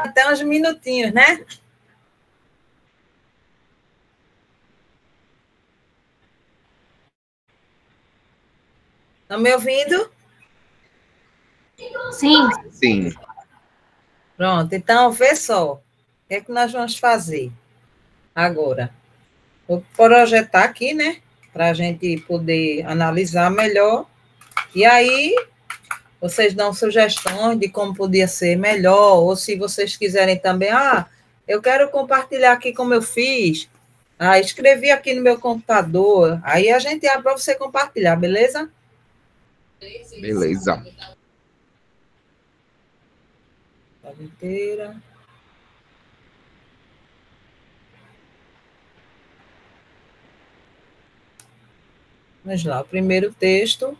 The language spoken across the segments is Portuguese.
Até uns minutinhos, né? Estão me ouvindo? Sim. Sim. Pronto, então, vê só. O que é que nós vamos fazer agora? Vou projetar aqui, né? Para a gente poder analisar melhor. E aí, vocês dão sugestões de como podia ser melhor, ou se vocês quiserem também, eu quero compartilhar aqui como eu fiz. Escrevi aqui no meu computador. Aí a gente abre para você compartilhar, beleza? Beleza. Inteira. Vamos lá, o primeiro texto.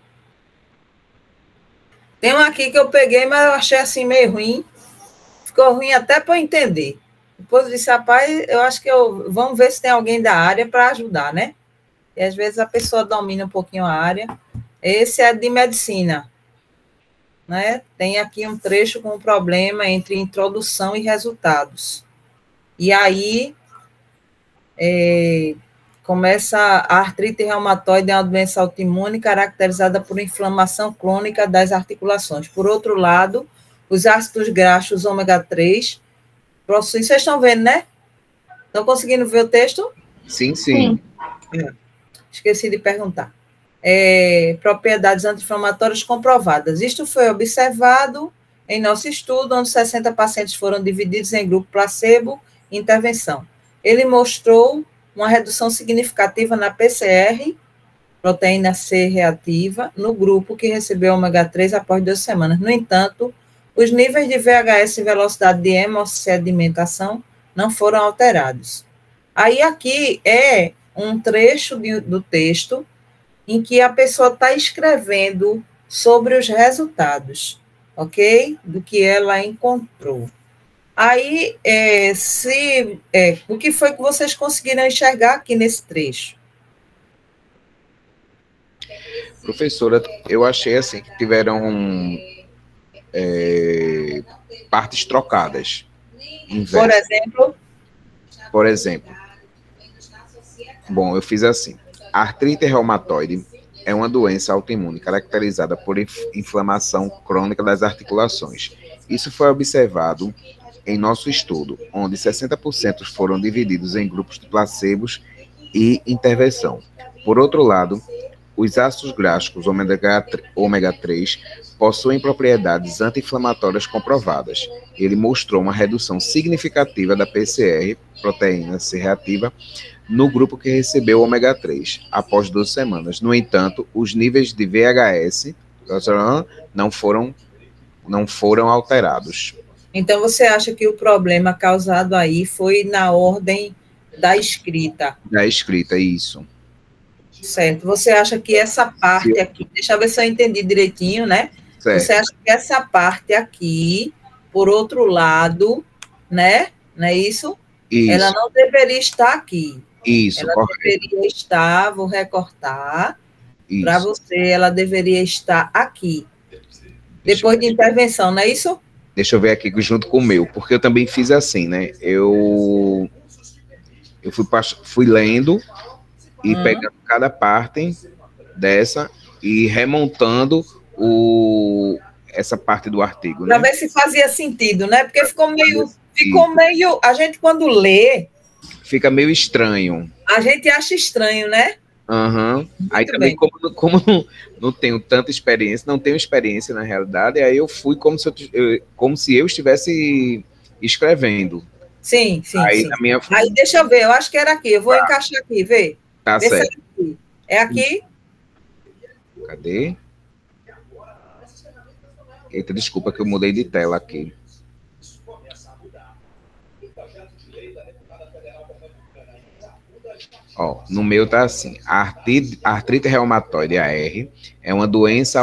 Tem um aqui que eu peguei, mas eu achei assim meio ruim. Ficou ruim até para eu entender. Depois eu disse, rapaz, eu acho que vamos ver se tem alguém da área para ajudar, né? E às vezes a pessoa domina um pouquinho a área. Esse é de medicina, né? Tem aqui um trecho com um problema entre introdução e resultados. E aí, começa a artrite reumatoide, é uma doença autoimune caracterizada por inflamação crônica das articulações. Por outro lado, os ácidos graxos ômega 3 possuem... Vocês estão vendo, né? Estão conseguindo ver o texto? Sim, sim. Esqueci de perguntar. Propriedades anti-inflamatórias comprovadas. Isto foi observado em nosso estudo, onde 60 pacientes foram divididos em grupo placebo e intervenção. Ele mostrou uma redução significativa na PCR, proteína C reativa, no grupo que recebeu ômega 3 após 2 semanas. No entanto, os níveis de VHS e velocidade de hemossedimentação não foram alterados. Aí aqui é um trecho do texto em que a pessoa está escrevendo sobre os resultados, ok? Do que ela encontrou. Aí, o que foi que vocês conseguiram enxergar aqui nesse trecho? Professora, eu achei assim que tiveram partes trocadas. Por exemplo? Por exemplo. Bom, eu fiz assim. A artrite reumatoide é uma doença autoimune caracterizada por inflamação crônica das articulações. Isso foi observado em nosso estudo, onde 60% foram divididos em grupos de placebos e intervenção. Por outro lado, os ácidos graxos ômega 3 possuem propriedades anti-inflamatórias comprovadas. Ele mostrou uma redução significativa da PCR, proteína C reativa, no grupo que recebeu ômega 3, após 12 semanas. No entanto, os níveis de VHS não foram alterados. Então, você acha que o problema causado aí foi na ordem da escrita? Da escrita, isso. Certo. Você acha que essa parte aqui, deixa eu ver se eu entendi direitinho, né? Certo. Você acha que essa parte aqui, por outro lado, né? Não é isso? Isso. Ela não deveria estar aqui. Isso, ela correto. Deveria estar, vou recortar, para você, ela deveria estar aqui. Depois de intervenção, não é isso? Deixa eu ver aqui junto com o meu, porque eu também fiz assim, né? Eu fui lendo e pegando cada parte dessa e remontando essa parte do artigo. Para ver se fazia sentido, né? Porque ficou meio... A gente, quando lê... Fica meio estranho. A gente acha estranho, né? Aí também, como não tenho tanta experiência, não tenho experiência na realidade, aí eu fui como se eu estivesse escrevendo. Sim. Aí deixa eu ver, eu acho que era aqui, eu vou encaixar aqui, vê. Tá certo. É aqui? Cadê? Eita, desculpa que eu mudei de tela aqui. No meu tá assim, a artrite reumatoide AR é uma doença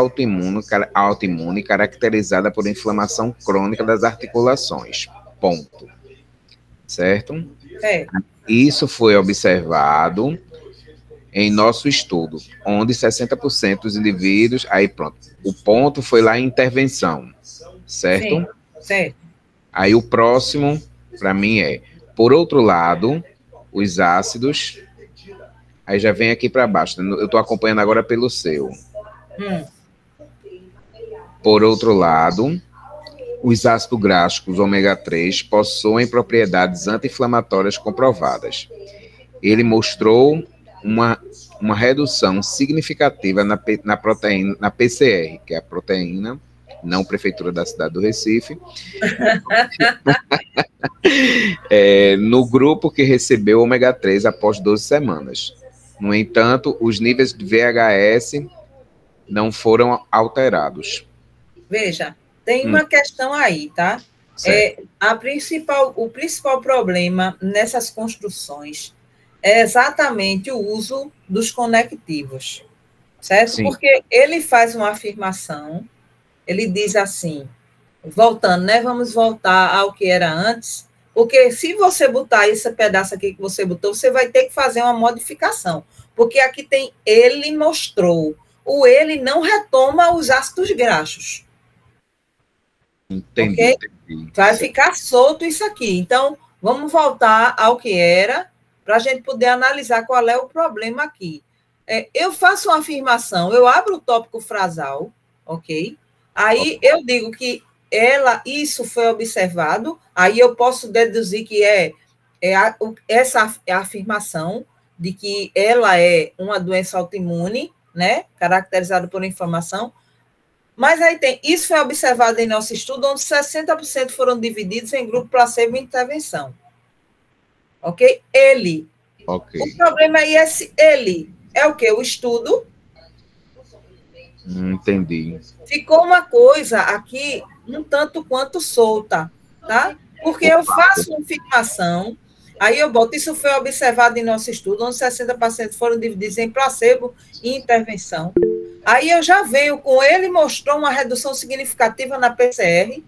autoimune caracterizada por inflamação crônica das articulações. Ponto. Certo? Isso foi observado em nosso estudo, onde 60% dos indivíduos... Aí pronto, o ponto foi lá em intervenção, certo? Certo. Aí o próximo, para mim, é, por outro lado, os ácidos. Aí já vem aqui para baixo. Né? Eu estou acompanhando agora pelo seu. Por outro lado, os ácidos graxos ômega 3 possuem propriedades anti-inflamatórias comprovadas. Ele mostrou uma redução significativa na proteína, na PCR, que é a proteína, não Prefeitura da cidade do Recife, no grupo que recebeu ômega 3 após 12 semanas. No entanto, os níveis de VHS não foram alterados. Veja, tem uma questão aí, tá? O principal problema nessas construções é exatamente o uso dos conectivos, certo? Sim. Porque ele faz uma afirmação, ele diz assim, voltando, né? Vamos voltar ao que era antes, porque se você botar esse pedaço aqui que você botou, você vai ter que fazer uma modificação, porque aqui tem ele mostrou, o ele não retoma os ácidos graxos. Entendi, okay? Entendi. Vai ficar solto isso aqui. Então, vamos voltar ao que era, para a gente poder analisar qual é o problema aqui. Eu faço uma afirmação, eu abro o tópico frasal, ok? Aí eu digo que isso foi observado, aí eu posso deduzir que essa afirmação de que ela é uma doença autoimune, né? Caracterizada por inflamação. Mas aí isso foi observado em nosso estudo, onde 60% foram divididos em grupo placebo e intervenção. Ok? Okay. O problema aí é ele. É o quê? O estudo. Entendi. Ficou uma coisa aqui um tanto quanto solta, tá? Porque eu faço uma afirmação, aí eu boto, isso foi observado em nosso estudo, onde 60% foram divididos em placebo e intervenção. Aí eu já venho com ele, mostrou uma redução significativa na PCR.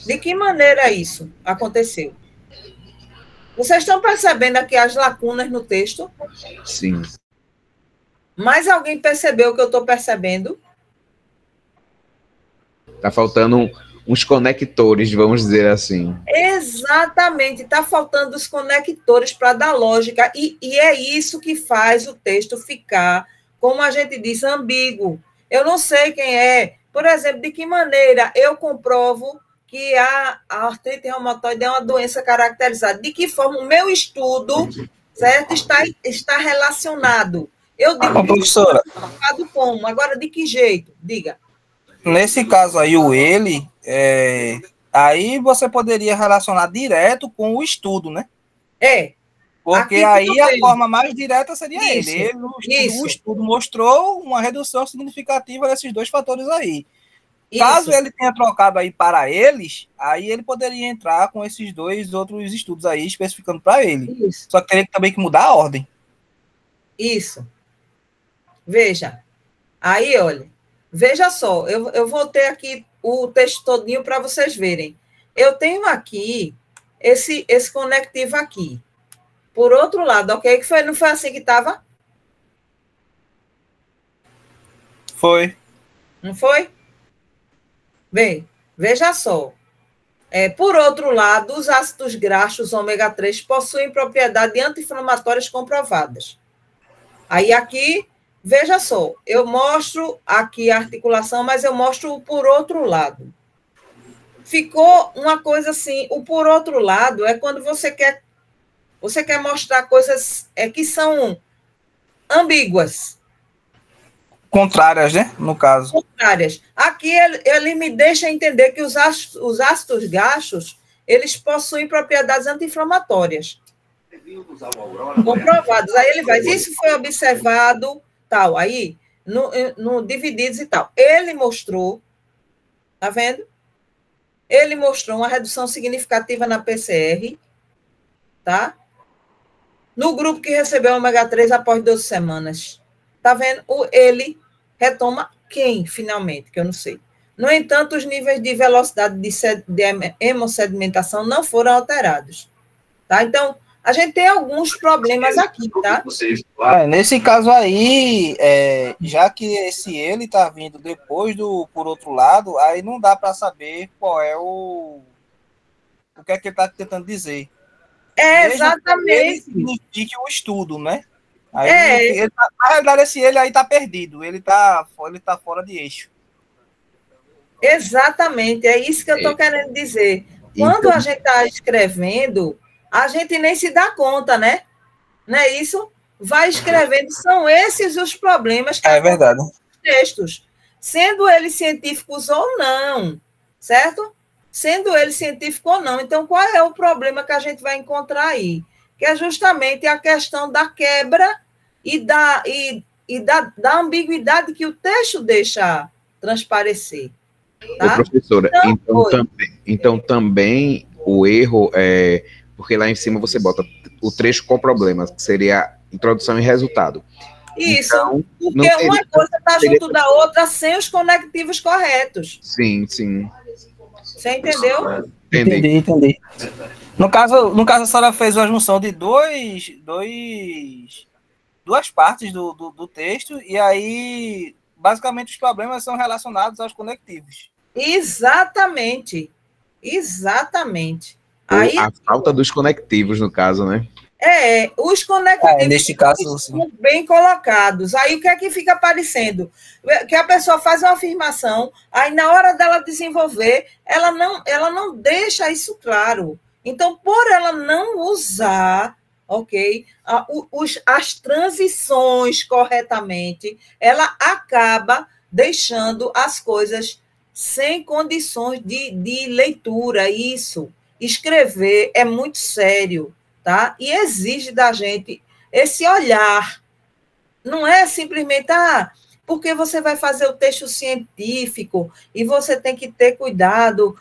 De que maneira isso aconteceu? Vocês estão percebendo aqui as lacunas no texto? Sim. Mais alguém percebeu o que eu estou percebendo? Está faltando uns conectores, vamos dizer assim. Exatamente, está faltando os conectores para dar lógica, e é isso que faz o texto ficar, como a gente diz, ambíguo. Eu não sei quem é, por exemplo, de que maneira eu comprovo que a artrite reumatoide é uma doença caracterizada, de que forma o meu estudo, certo, está relacionado. Eu digo, professora, como? Agora, de que jeito? Diga. Nesse caso aí, aí você poderia relacionar direto com o estudo, né? Porque aí a forma mais direta seria ele. O estudo mostrou uma redução significativa desses dois fatores aí. Caso ele tenha trocado aí para eles, aí ele poderia entrar com esses dois outros estudos aí, especificando para ele. Só que teria também que mudar a ordem. Isso. Veja. Aí, olha. Veja só, eu vou ter aqui o texto todinho para vocês verem. Eu tenho aqui esse conectivo aqui. Por outro lado, ok? Não foi assim que estava? Foi. Não foi? Bem, veja só. Por outro lado, os ácidos graxos ômega 3 possuem propriedades anti-inflamatórias comprovadas. Aí aqui, veja só, eu mostro aqui a articulação, mas eu mostro por outro lado. Ficou uma coisa assim, o por outro lado é quando você quer mostrar coisas que são ambíguas. Contrárias, né? No caso. Contrárias. Aqui ele me deixa entender que os ácidos graxos, eles possuem propriedades anti-inflamatórias. Comprovadas. Aí ele vai, isso foi observado, tal, aí, no divididos e tal. Ele mostrou, tá vendo? Ele mostrou uma redução significativa na PCR, tá? No grupo que recebeu ômega 3 após 12 semanas. Tá vendo? Ele retoma quem, finalmente, que eu não sei. No entanto, os níveis de velocidade de hemossedimentação não foram alterados. Tá? Então, A gente tem alguns problemas aqui, tá? Nesse caso aí, já que ele está vindo depois por outro lado, aí não dá para saber qual é o que é que ele está tentando dizer. Exatamente. Ele signifique o estudo, né? Aí, na realidade, ele aí está perdido, ele tá fora de eixo. Exatamente, é isso que eu estou querendo dizer. Quando a gente está escrevendo, a gente nem se dá conta, né? Não é isso? Vai escrevendo, são esses os problemas que verdade. Nos textos, sendo eles científicos ou não, certo? Sendo ele científico ou não. Então, qual é o problema que a gente vai encontrar aí? Que é justamente a questão da quebra e da ambiguidade que o texto deixa transparecer. Tá? Ô, professora, então também o erro é porque lá em cima você bota o trecho com problemas, que seria introdução e resultado. Isso, então, porque uma coisa está junto da outra sem os conectivos corretos. Sim, sim. Você entendeu? Entendi. No caso, a senhora fez uma junção de duas partes do texto, e aí, basicamente, os problemas são relacionados aos conectivos. Exatamente. Aí, a falta dos conectivos, no caso, né? Os conectivos neste caso, sim. Bem colocados. Aí o que é que fica aparecendo? Que a pessoa faz uma afirmação, aí na hora dela desenvolver, ela não deixa isso claro. Então, por ela não usar, ok, as transições corretamente, ela acaba deixando as coisas sem condições de leitura. Isso, escrever é muito sério. Tá? E exige da gente esse olhar. Não é simplesmente, porque você vai fazer o texto científico e você tem que ter cuidado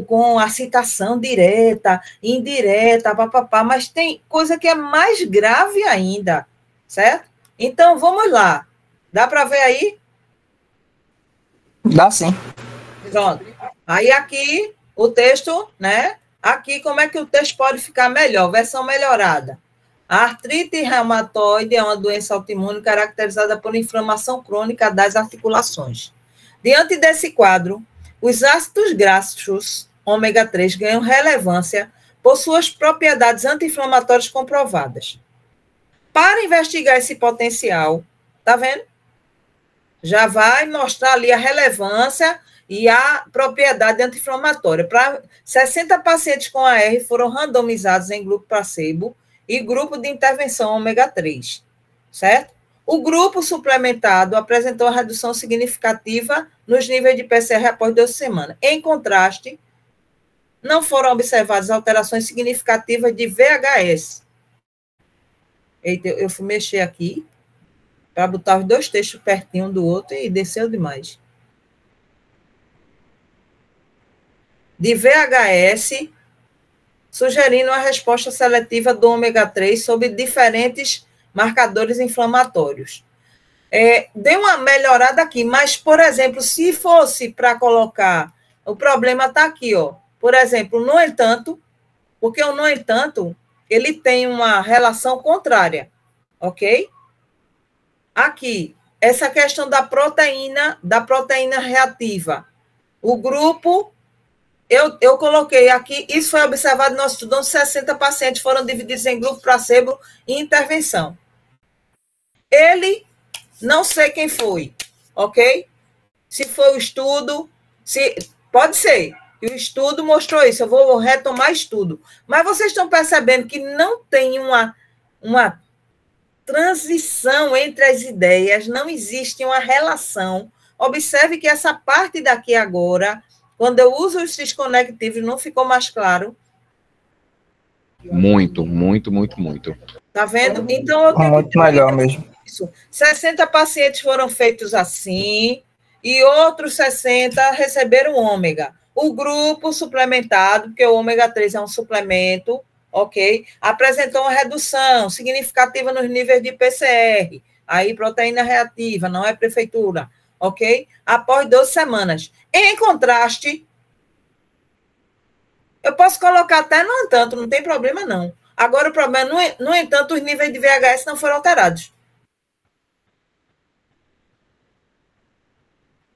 com a citação direta, indireta, papapá, mas tem coisa que é mais grave ainda, certo? Então, vamos lá. Dá para ver aí? Dá sim. Pronto. Aí aqui, o texto, né? Aqui, como é que o texto pode ficar melhor? Versão melhorada. A artrite reumatoide é uma doença autoimune caracterizada por inflamação crônica das articulações. Diante desse quadro, os ácidos graxos ômega 3 ganham relevância por suas propriedades anti-inflamatórias comprovadas. Para investigar esse potencial, tá vendo? Já vai mostrar ali a relevância e a propriedade anti-inflamatória. Para 60 pacientes com AR foram randomizados em grupo placebo e grupo de intervenção ômega 3, certo? O grupo suplementado apresentou uma redução significativa nos níveis de PCR após 12 semanas. Em contraste, não foram observadas alterações significativas de VHS. Eita, eu fui mexer aqui para botar os dois textos pertinho um do outro e desceu demais. De VHS, sugerindo uma resposta seletiva do ômega 3 sobre diferentes marcadores inflamatórios. Deu uma melhorada aqui, mas, por exemplo, se fosse para colocar, o problema está aqui, ó. Por exemplo, no entanto, porque o no entanto, ele tem uma relação contrária, ok? Aqui, essa questão da proteína reativa. O grupo... Eu coloquei aqui, isso foi observado no nosso estudo, onde 60 pacientes foram divididos em grupo placebo e intervenção. Ele, não sei quem foi, ok? Se foi o estudo, pode ser, e o estudo mostrou isso, eu vou retomar estudo. Mas vocês estão percebendo que não tem uma transição entre as ideias, não existe uma relação. Observe que essa parte daqui agora... Quando eu uso os cis-conectivos, não ficou mais claro? Muito. Tá vendo? Então, eu tenho muito melhor mesmo. Isso. 60 pacientes foram feitos assim, e outros 60 receberam ômega. O grupo suplementado, porque o ômega 3 é um suplemento, ok? Apresentou uma redução significativa nos níveis de PCR. Aí, proteína reativa, não é prefeitura. Ok? Após 12 semanas. Em contraste, eu posso colocar até no entanto, não tem problema não. Agora, o problema, no entanto, os níveis de VHS não foram alterados.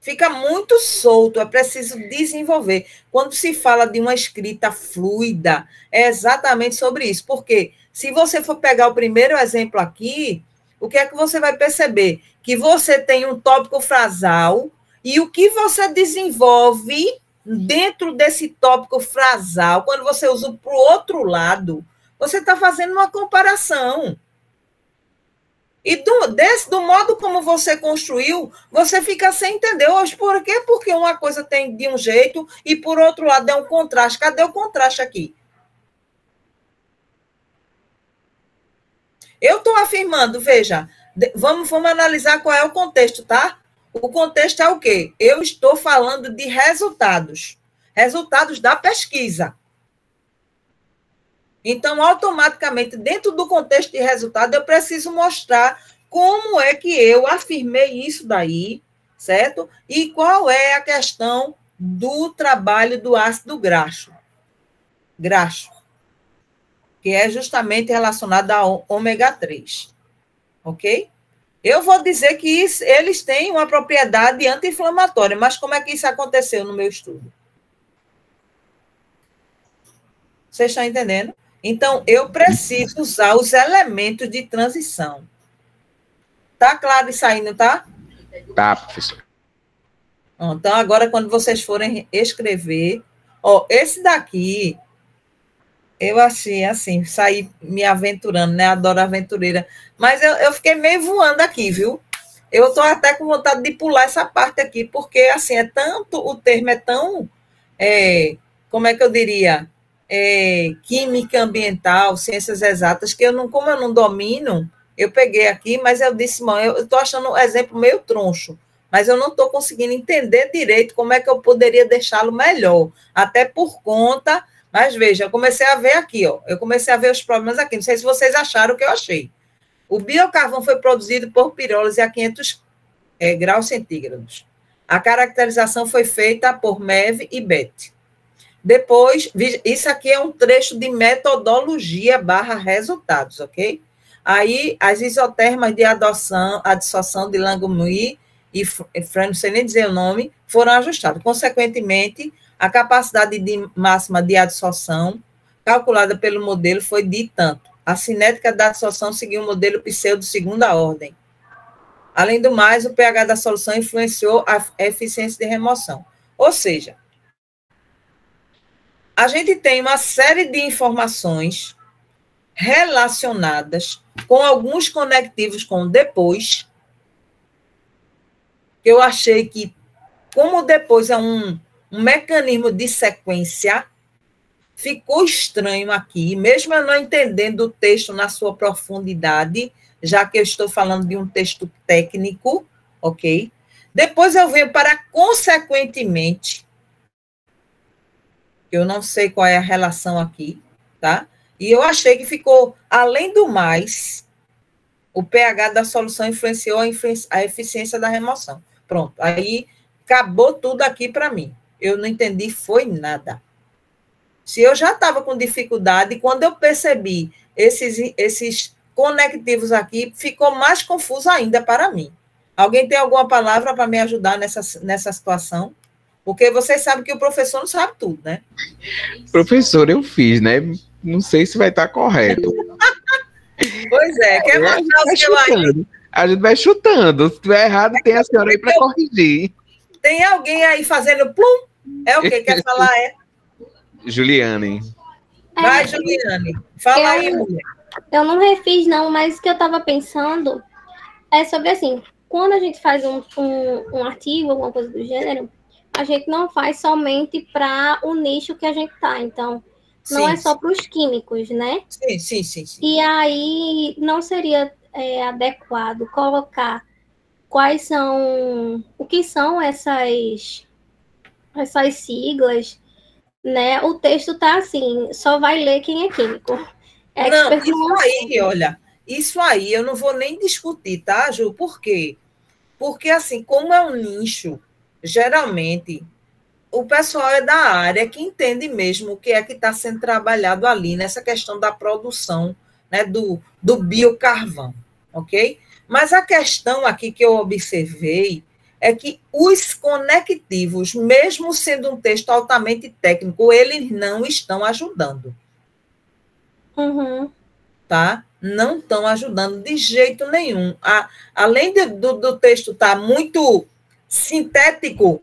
Fica muito solto, é preciso desenvolver. Quando se fala de uma escrita fluida, é exatamente sobre isso. Porque se você for pegar o primeiro exemplo aqui, o que é que você vai perceber? Que você tem um tópico frasal e o que você desenvolve dentro desse tópico frasal, quando você usa para o outro lado, você está fazendo uma comparação. E do modo como você construiu, você fica sem entender. Hoje, por quê? Porque uma coisa tem de um jeito e, por outro lado, é um contraste. Cadê o contraste aqui? Eu estou afirmando, veja, vamos analisar qual é o contexto, tá? O contexto é o quê? Eu estou falando de resultados. Resultados da pesquisa. Então, automaticamente, dentro do contexto de resultado, eu preciso mostrar como é que eu afirmei isso daí, certo? E qual é a questão do trabalho do ácido graxo, que é justamente relacionado ao ômega 3, ok? Eu vou dizer que eles têm uma propriedade anti-inflamatória, mas como é que isso aconteceu no meu estudo? Vocês estão entendendo? Então, eu preciso usar os elementos de transição. Tá claro isso aí, não tá? Tá, professor. Então, agora, quando vocês forem escrever... esse daqui, eu achei, assim, saí me aventurando, né? Adoro aventureira. Mas eu fiquei meio voando aqui, viu? Eu estou até com vontade de pular essa parte aqui, porque, assim, o termo é tão... como é que eu diria... química ambiental, ciências exatas, que como eu não domino, eu peguei aqui, mas eu disse, mãe, eu estou achando um exemplo meio troncho, mas eu não estou conseguindo entender direito como é que eu poderia deixá-lo melhor, até por conta, mas veja, eu comecei a ver aqui, eu comecei a ver os problemas aqui, não sei se vocês acharam o que eu achei. O biocarvão foi produzido por pirólise a 500 graus centígrados. A caracterização foi feita por MEV e BET. Depois, isso aqui é um trecho de metodologia / resultados, ok? Aí, as isotermas de adsorção de Langmuir e não sei nem dizer o nome, foram ajustadas. Consequentemente, a capacidade máxima de adsorção calculada pelo modelo foi de tanto. A cinética da adsorção seguiu o modelo pseudo segunda ordem. Além do mais, o pH da solução influenciou a eficiência de remoção. Ou seja, a gente tem uma série de informações relacionadas com alguns conectivos com o depois. Eu achei que, como o depois é um mecanismo de sequência, ficou estranho aqui, mesmo eu não entendendo o texto na sua profundidade, já que eu estou falando de um texto técnico, ok? Depois eu venho para consequentemente, eu não sei qual é a relação aqui, tá? E eu achei que ficou, além do mais, o pH da solução influenciou a eficiência da remoção. Pronto, aí acabou tudo aqui para mim. Eu não entendi, foi nada. Se eu já estava com dificuldade, quando eu percebi esses conectivos aqui, ficou mais confuso ainda para mim. Alguém tem alguma palavra para me ajudar nessa situação? Porque vocês sabem que o professor não sabe tudo, né? Professor, eu fiz, né? Não sei se vai estar correto. Pois é, quer mostrar o seu aí? A gente vai chutando. Se estiver errado, tem a senhora aí para corrigir. Tem alguém aí fazendo plum? É o quê? Quer falar? Juliane. Vai, Juliane. Fala aí, mulher. Eu não refiz, não, mas o que eu estava pensando é sobre, assim, quando a gente faz um artigo, alguma coisa do gênero, a gente não faz somente para o nicho que a gente está. Então, não é só para os químicos, né? Sim. E aí, não seria adequado colocar o que são essas siglas, né? O texto tá assim, só vai ler quem é químico. Não, isso aí, olha, isso aí eu não vou nem discutir, tá, Ju? Por quê? Porque, assim, como é um nicho, geralmente, o pessoal é da área que entende mesmo o que é que está sendo trabalhado ali, nessa questão da produção, né, do biocarvão, ok? Mas a questão aqui que eu observei é que os conectivos, mesmo sendo um texto altamente técnico, eles não estão ajudando. Uhum. Tá? Não estão ajudando de jeito nenhum. Além do texto estar muito sintético,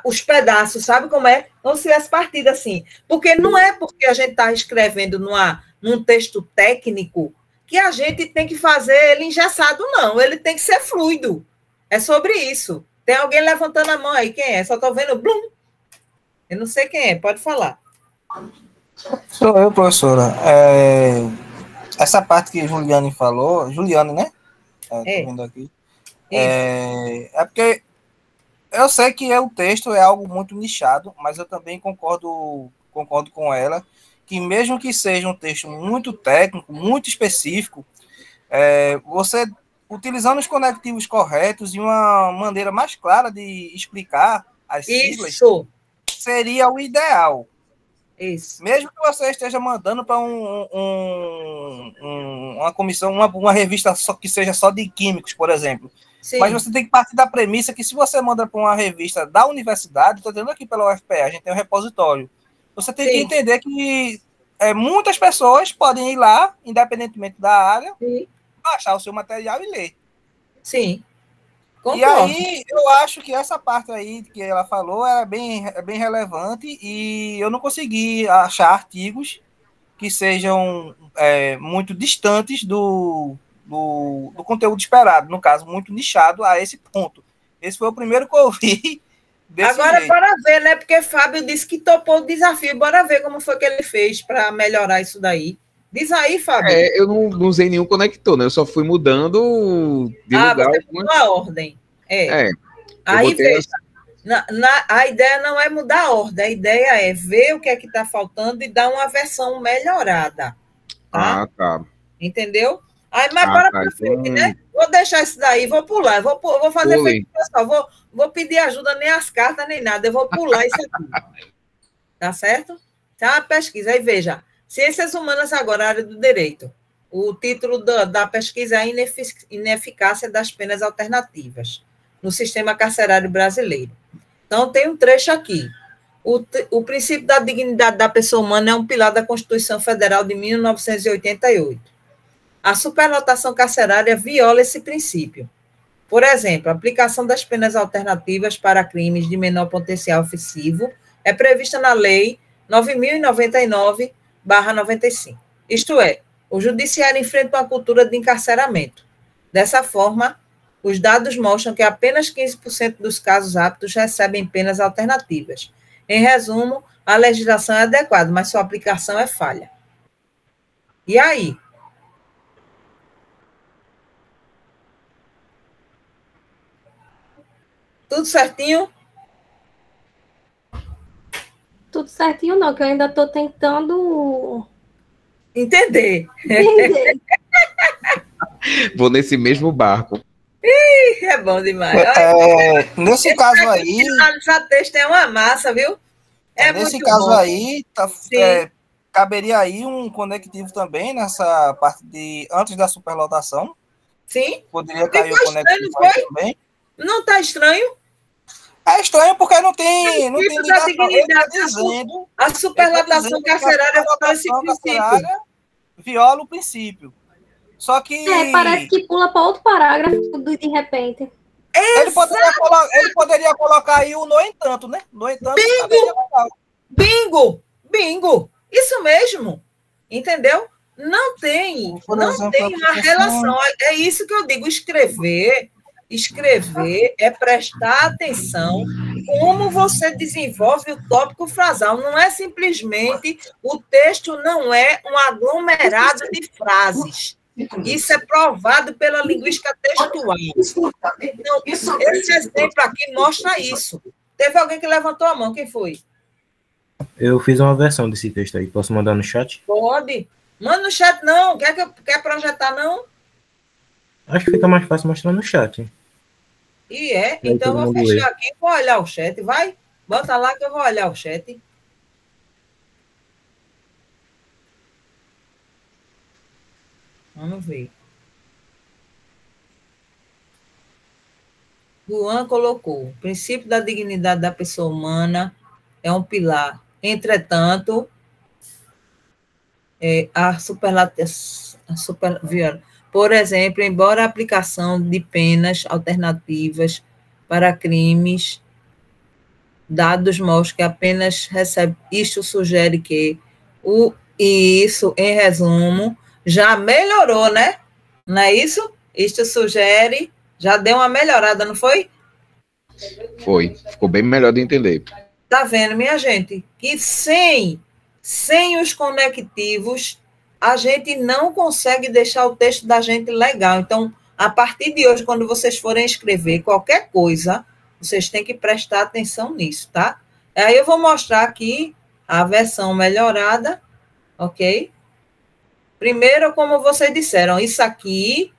os pedaços, sabe como é? Como se tivesse partido assim. Porque não é porque a gente está escrevendo num texto técnico que a gente tem que fazer ele engessado, não. Ele tem que ser fluido. É sobre isso. Tem alguém levantando a mão aí. Quem é? Só estou vendo blum. Eu não sei quem é. Pode falar. Sou eu, professora. Essa parte que Juliane falou, Juliane, né? Tô vendo aqui. É porque eu sei que o texto é algo muito nichado, mas eu também concordo com ela, que mesmo que seja um texto muito técnico, muito específico, você, utilizando os conectivos corretos e uma maneira mais clara de explicar as siglas, seria o ideal. Isso. Mesmo que você esteja mandando para uma comissão, uma revista que seja só de químicos, por exemplo. Sim. Mas você tem que partir da premissa que se você manda para uma revista da universidade, estou dizendo aqui pela UFPE, a gente tem um repositório, você tem que entender que muitas pessoas podem ir lá, independentemente da área, baixar o seu material e ler. Sim. Concordo. E aí, eu acho que essa parte aí que ela falou é bem relevante e eu não consegui achar artigos que sejam muito distantes do conteúdo esperado, no caso, muito nichado a esse ponto. Esse foi o primeiro que eu ouvi. Agora, bora ver, né? Porque Fábio disse que topou o desafio. Bora ver como foi que ele fez para melhorar isso daí. Diz aí, Fábio. Eu não usei nenhum conector, né? Eu só fui mudando de lugar. Você mudou a ordem. Aí, veja, a ideia não é mudar a ordem, a ideia é ver o que é que está faltando e dar uma versão melhorada. Tá? Tá. Entendeu? Aí, mas bora para frente, né? Vou deixar isso daí, vou pular, vou fazer feito pessoal, vou pedir ajuda, nem as cartas, nem nada, eu vou pular isso aqui. Tá certo? Tá uma pesquisa. Aí, veja, Ciências Humanas agora, área do direito. O título da pesquisa é a ineficácia das penas alternativas no sistema carcerário brasileiro. Então, tem um trecho aqui. O princípio da dignidade da pessoa humana é um pilar da Constituição Federal de 1988. A superlotação carcerária viola esse princípio. Por exemplo, a aplicação das penas alternativas para crimes de menor potencial ofensivo é prevista na Lei 9.099/95. Isto é, o judiciário enfrenta uma cultura de encarceramento. Dessa forma, os dados mostram que apenas 15% dos casos aptos recebem penas alternativas. Em resumo, a legislação é adequada, mas sua aplicação é falha. E aí? Tudo certinho? Tudo certinho não, que eu ainda estou tentando... Entender. Vou nesse mesmo barco. É bom demais. Nesse caso aí... Finalizar texto é uma massa, viu? Nesse caso bom. Aí, caberia aí um conectivo também nessa parte de antes da superlotação. Sim. Poderia cair o conectivo também. Não está estranho? É estranho porque não tem ligação. Ele tá dizendo, a superlotação carcerária viola o princípio. Só que... parece que pula para outro parágrafo de repente. Ele poderia colocar aí o no entanto, né? No entanto, Bingo! Isso mesmo. Entendeu? Não tem uma relação. É isso que eu digo, escrever é prestar atenção como você desenvolve o tópico frasal. Não é simplesmente, o texto não é um aglomerado de frases. Isso é provado pela linguística textual. Então, esse exemplo aqui mostra isso. Teve alguém que levantou a mão, quem foi? Eu fiz uma versão desse texto aí, posso mandar no chat? Pode. Manda no chat, não. Quer projetar, não? Acho que fica mais fácil mostrar no chat. Então eu vou fechar aqui, vou olhar o chat, vai? Bota lá que eu vou olhar o chat. Vamos ver. Juan colocou: o princípio da dignidade da pessoa humana é um pilar. Entretanto, por exemplo, embora a aplicação de penas alternativas para crimes, dados mostram que apenas recebe. Isto sugere que isso, em resumo, já melhorou, né? Não é isso? Isto sugere, já deu uma melhorada, não foi? Foi. Ficou bem melhor de entender. Tá vendo, minha gente? Que sem os conectivos, a gente não consegue deixar o texto da gente legal. Então, a partir de hoje, quando vocês forem escrever qualquer coisa, vocês têm que prestar atenção nisso, tá? Aí eu vou mostrar aqui a versão melhorada, ok? Primeiro, como vocês disseram, isso aqui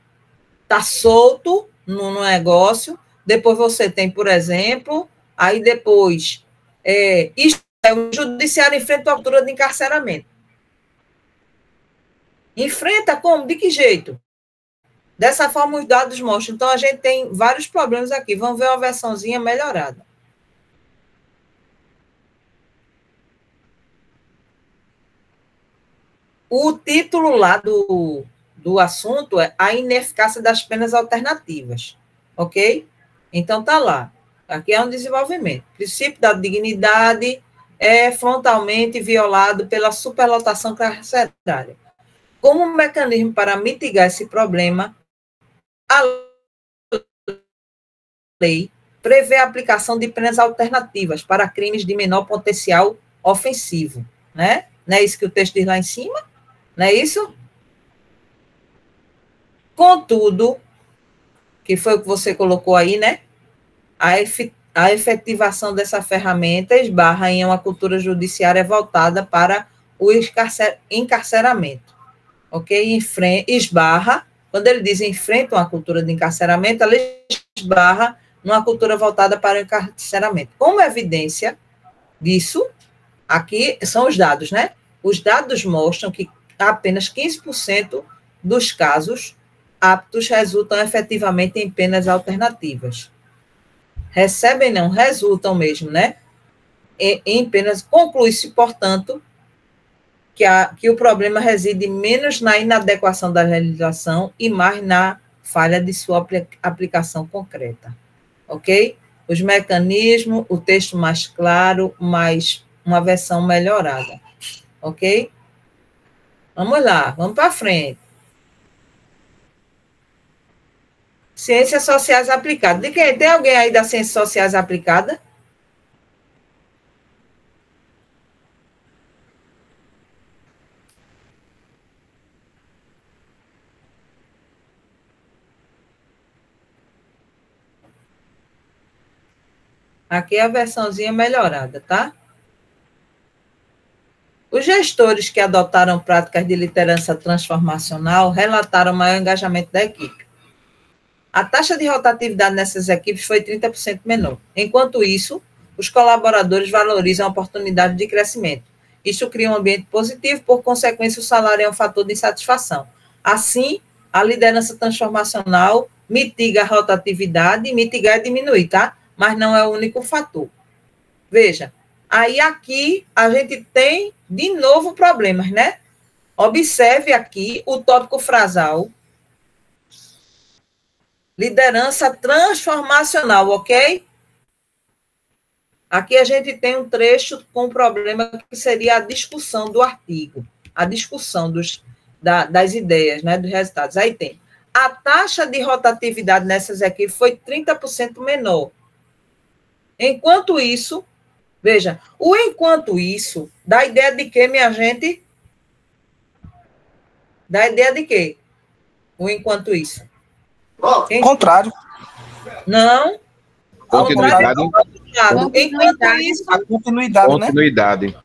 tá solto no negócio. Depois você tem, por exemplo, aí depois, o judiciário enfrenta a altura de encarceramento. Enfrenta como? De que jeito? Dessa forma, os dados mostram. Então, a gente tem vários problemas aqui. Vamos ver uma versãozinha melhorada. O título lá do assunto é a ineficácia das penas alternativas. Ok? Então, tá lá. Aqui é um desenvolvimento. O princípio da dignidade é frontalmente violado pela superlotação carcerária. Como mecanismo para mitigar esse problema, a lei prevê a aplicação de penas alternativas para crimes de menor potencial ofensivo, né? Não é isso que o texto diz lá em cima? Não é isso? Contudo, que foi o que você colocou aí, né? A efetivação dessa ferramenta esbarra em uma cultura judiciária voltada para o encarceramento. Ok? Esbarra, quando ele diz enfrenta uma cultura de encarceramento, ela esbarra numa cultura voltada para o encarceramento. Como evidência disso, aqui são os dados, né? Os dados mostram que apenas 15% dos casos aptos resultam efetivamente em penas alternativas. Recebem, não, resultam mesmo, né? Em penas, conclui-se, portanto, que o problema reside menos na inadequação da legislação e mais na falha de sua aplicação concreta. Ok? Os mecanismos, o texto mais claro, mais uma versão melhorada. Ok? Vamos lá, vamos para frente. Ciências sociais aplicadas. De quem? Tem alguém aí das ciências sociais aplicadas? Aqui é a versãozinha melhorada, tá? Os gestores que adotaram práticas de liderança transformacional relataram maior engajamento da equipe. A taxa de rotatividade nessas equipes foi 30% menor. Enquanto isso, os colaboradores valorizam a oportunidade de crescimento. Isso cria um ambiente positivo, por consequência, o salário é um fator de insatisfação. Assim, a liderança transformacional mitiga a rotatividade, mitigar é diminuir, tá? Mas não é o único fator. Veja, aí aqui a gente tem, de novo, problemas, né? Observe aqui o tópico frasal. Liderança transformacional, ok? Aqui a gente tem um trecho com um problema que seria a discussão do artigo, a discussão das ideias, né, dos resultados. Aí tem, a taxa de rotatividade nessas equipes foi 30% menor. Enquanto isso, veja, o enquanto isso, dá a ideia de quê, minha gente? Dá a ideia de quê? O enquanto isso. Contrário. Não. Continuidade. Enquanto isso, a continuidade, continuidade, né?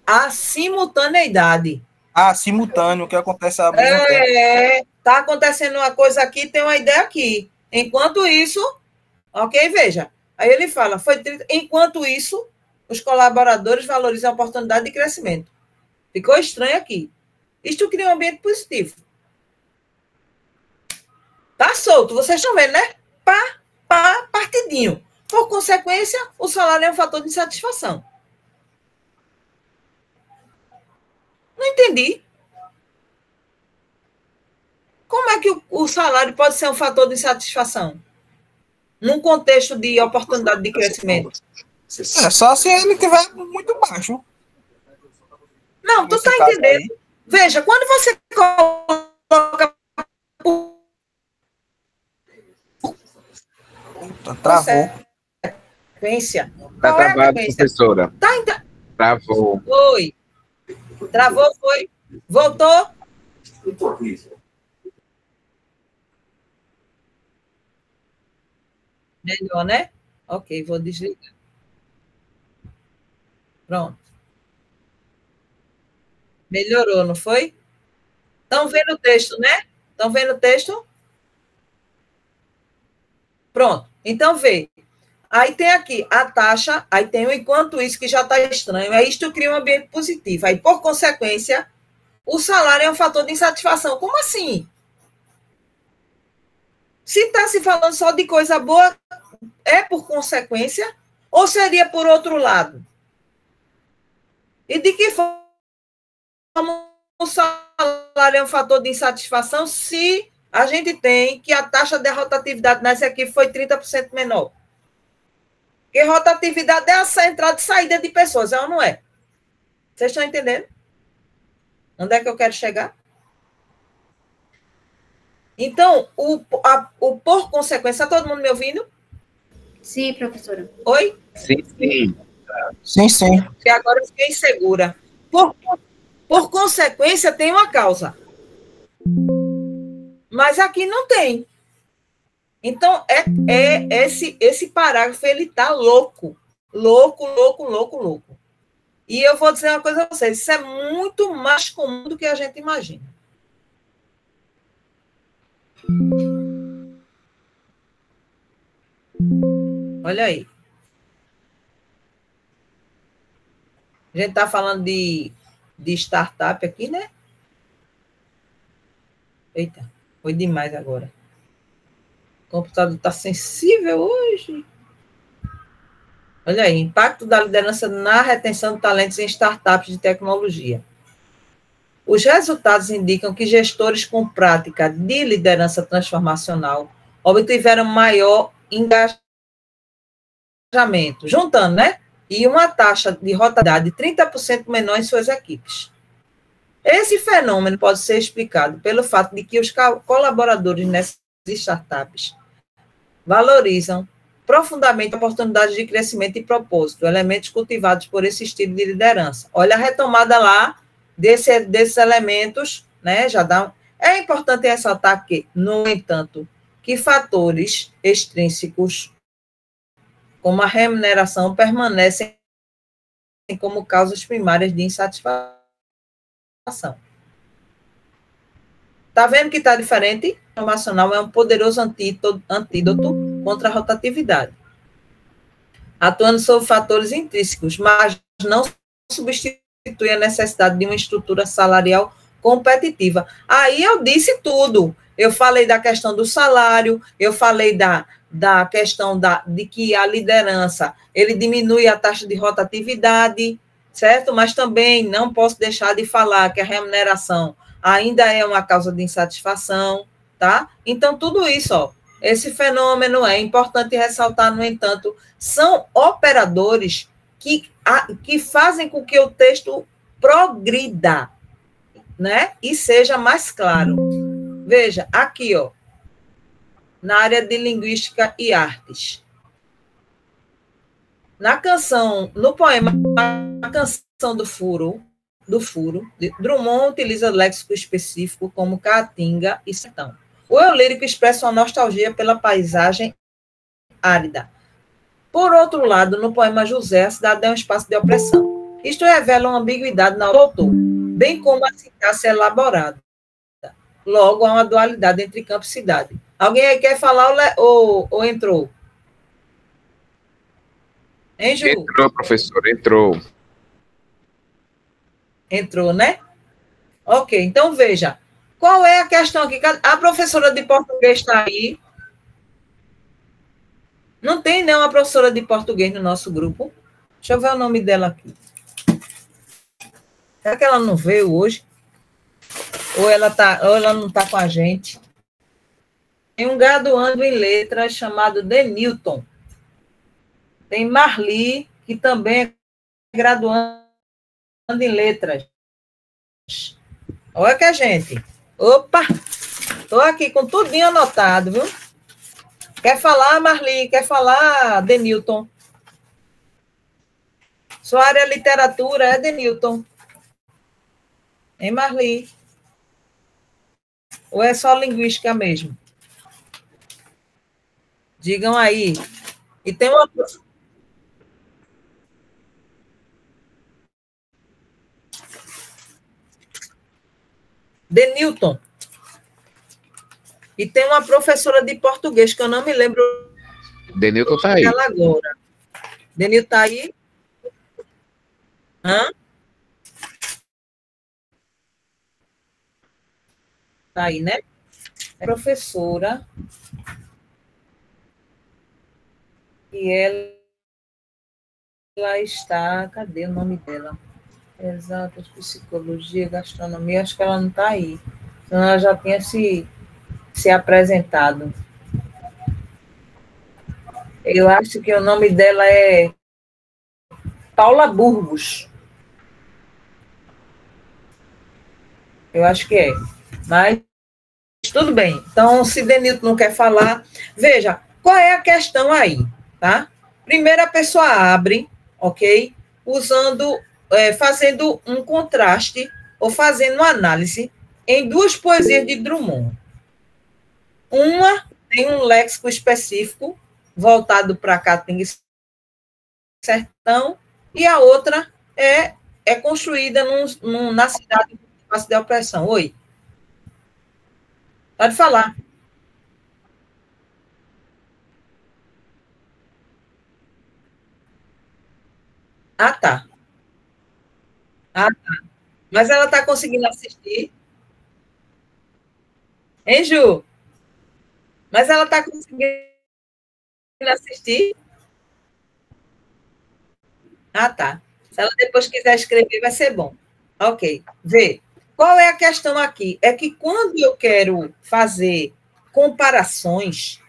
A simultaneidade. Simultâneo, que acontece ao mesmo tempo. Tá acontecendo uma coisa aqui, tem uma ideia aqui. Enquanto isso, ok, veja, Aí ele fala, enquanto isso, os colaboradores valorizam a oportunidade de crescimento. Ficou estranho aqui. Isto cria um ambiente positivo. Tá solto, vocês estão vendo, né? Partidinho. Por consequência, o salário é um fator de insatisfação. Não entendi. Como é que o salário pode ser um fator de insatisfação? Num contexto de oportunidade de crescimento. É só se ele estiver muito baixo. Não, tu tá entendendo. Aí. Veja, quando você coloca... Travou. Sequência. Tá travado, professora. Travou. Foi. Travou, foi. Voltou. Melhor, né? Ok, vou desligar. Pronto. Melhorou, não foi? Estão vendo o texto, né? Estão vendo o texto? Pronto. Então, vê. Aí tem aqui a taxa, aí tem o enquanto isso, que já está estranho. Aí isto cria um ambiente positivo. Aí, por consequência, o salário é um fator de insatisfação. Como assim? Se está se falando só de coisa boa, é por consequência? Ou seria por outro lado? E de que forma o salário é um fator de insatisfação se a gente tem que a taxa de rotatividade nessa equipe foi 30% menor? Porque rotatividade é a entrada e saída de pessoas, é ou não é? Vocês estão entendendo? Onde é que eu quero chegar? Então, o por consequência, está todo mundo me ouvindo? Sim, professora. Oi? Sim, sim. Sim, sim. Porque agora eu fiquei insegura. Por consequência, tem uma causa. Mas aqui não tem. Então, esse parágrafo, ele está louco. Louco, louco, louco, louco. E eu vou dizer uma coisa a vocês, isso é muito mais comum do que a gente imagina. Olha aí. A gente está falando de startup aqui, né? Eita, foi demais agora. O computador está sensível hoje. Olha aí, impacto da liderança na retenção de talentos em startups de tecnologia. Os resultados indicam que gestores com prática de liderança transformacional obtiveram maior engajamento, juntando, né? E uma taxa de rotatividade 30% menor em suas equipes. Esse fenômeno pode ser explicado pelo fato de que os colaboradores nessas startups valorizam profundamente oportunidades de crescimento e propósito, elementos cultivados por esse estilo de liderança. Olha a retomada lá desses elementos, né? Já dá. É importante ressaltar que, no entanto, que fatores extrínsecos, como a remuneração, permanecem como causas primárias de insatisfação. Está vendo que está diferente? O transformacional é um poderoso antídoto contra a rotatividade, atuando sobre fatores intrínsecos, mas não substitui a necessidade de uma estrutura salarial competitiva. Aí eu disse tudo. Eu falei da questão do salário, eu falei da questão de que a liderança, ele diminui a taxa de rotatividade, certo? Mas também não posso deixar de falar que a remuneração ainda é uma causa de insatisfação, tá? Então, tudo isso, ó, esse fenômeno é importante ressaltar, no entanto, são operadores que fazem com que o texto progrida, né? E seja mais claro. Veja, aqui, ó, na área de linguística e artes. No poema A Canção do Furo, Drummond utiliza léxico específico como caatinga e sertão. O eu lírico expressa uma nostalgia pela paisagem árida. Por outro lado, no poema José, a cidade é um espaço de opressão. Isto revela uma ambiguidade na autor, bem como a sintaxe elaborada. Logo, há uma dualidade entre campo e cidade. Alguém aí quer falar ou entrou? Hein, Ju? Entrou, professor, entrou. Entrou, né? Ok, então veja. Qual é a questão aqui? A professora de português está aí? Não tem, não, a professora de português no nosso grupo. Deixa eu ver o nome dela aqui. Será que ela não veio hoje? Ou ela não está com a gente? Tem um graduando em letras chamado Denilton. Tem Marli, que também é graduando em letras. Olha que a gente. Opa! Estou aqui com tudinho anotado, viu? Quer falar, Marli? Quer falar, Denilton? Sua área é literatura, é Denilton. Hein, Marli? Ou é só linguística mesmo? Digam aí. E tem uma... Denilton. E tem uma professora de português, que eu não me lembro. Denilton está aí. Ela agora. Denilton está aí? Hã? Está aí, né? É professora. E ela está... Cadê o nome dela? Exatas, psicologia, gastronomia. Acho que ela não está aí. Senão ela já tinha se apresentado. Eu acho que o nome dela é Paula Burgos. Eu acho que é. Mas tudo bem. Então, se Denilton não quer falar, veja, qual é a questão aí, tá? Primeiro a pessoa abre, ok? Fazendo um contraste ou fazendo uma análise em duas poesias de Drummond. Uma tem um léxico específico voltado para Caatinga e Sertão, e a outra é construída na cidade de espaço de opressão. Oi. Pode falar. Ah, tá. Ah, tá. Mas ela está conseguindo assistir? Hein, Ju? Mas ela está conseguindo assistir? Ah, tá. Se ela depois quiser escrever, vai ser bom. Ok. Vê. Qual é a questão aqui? É que quando eu quero fazer comparações,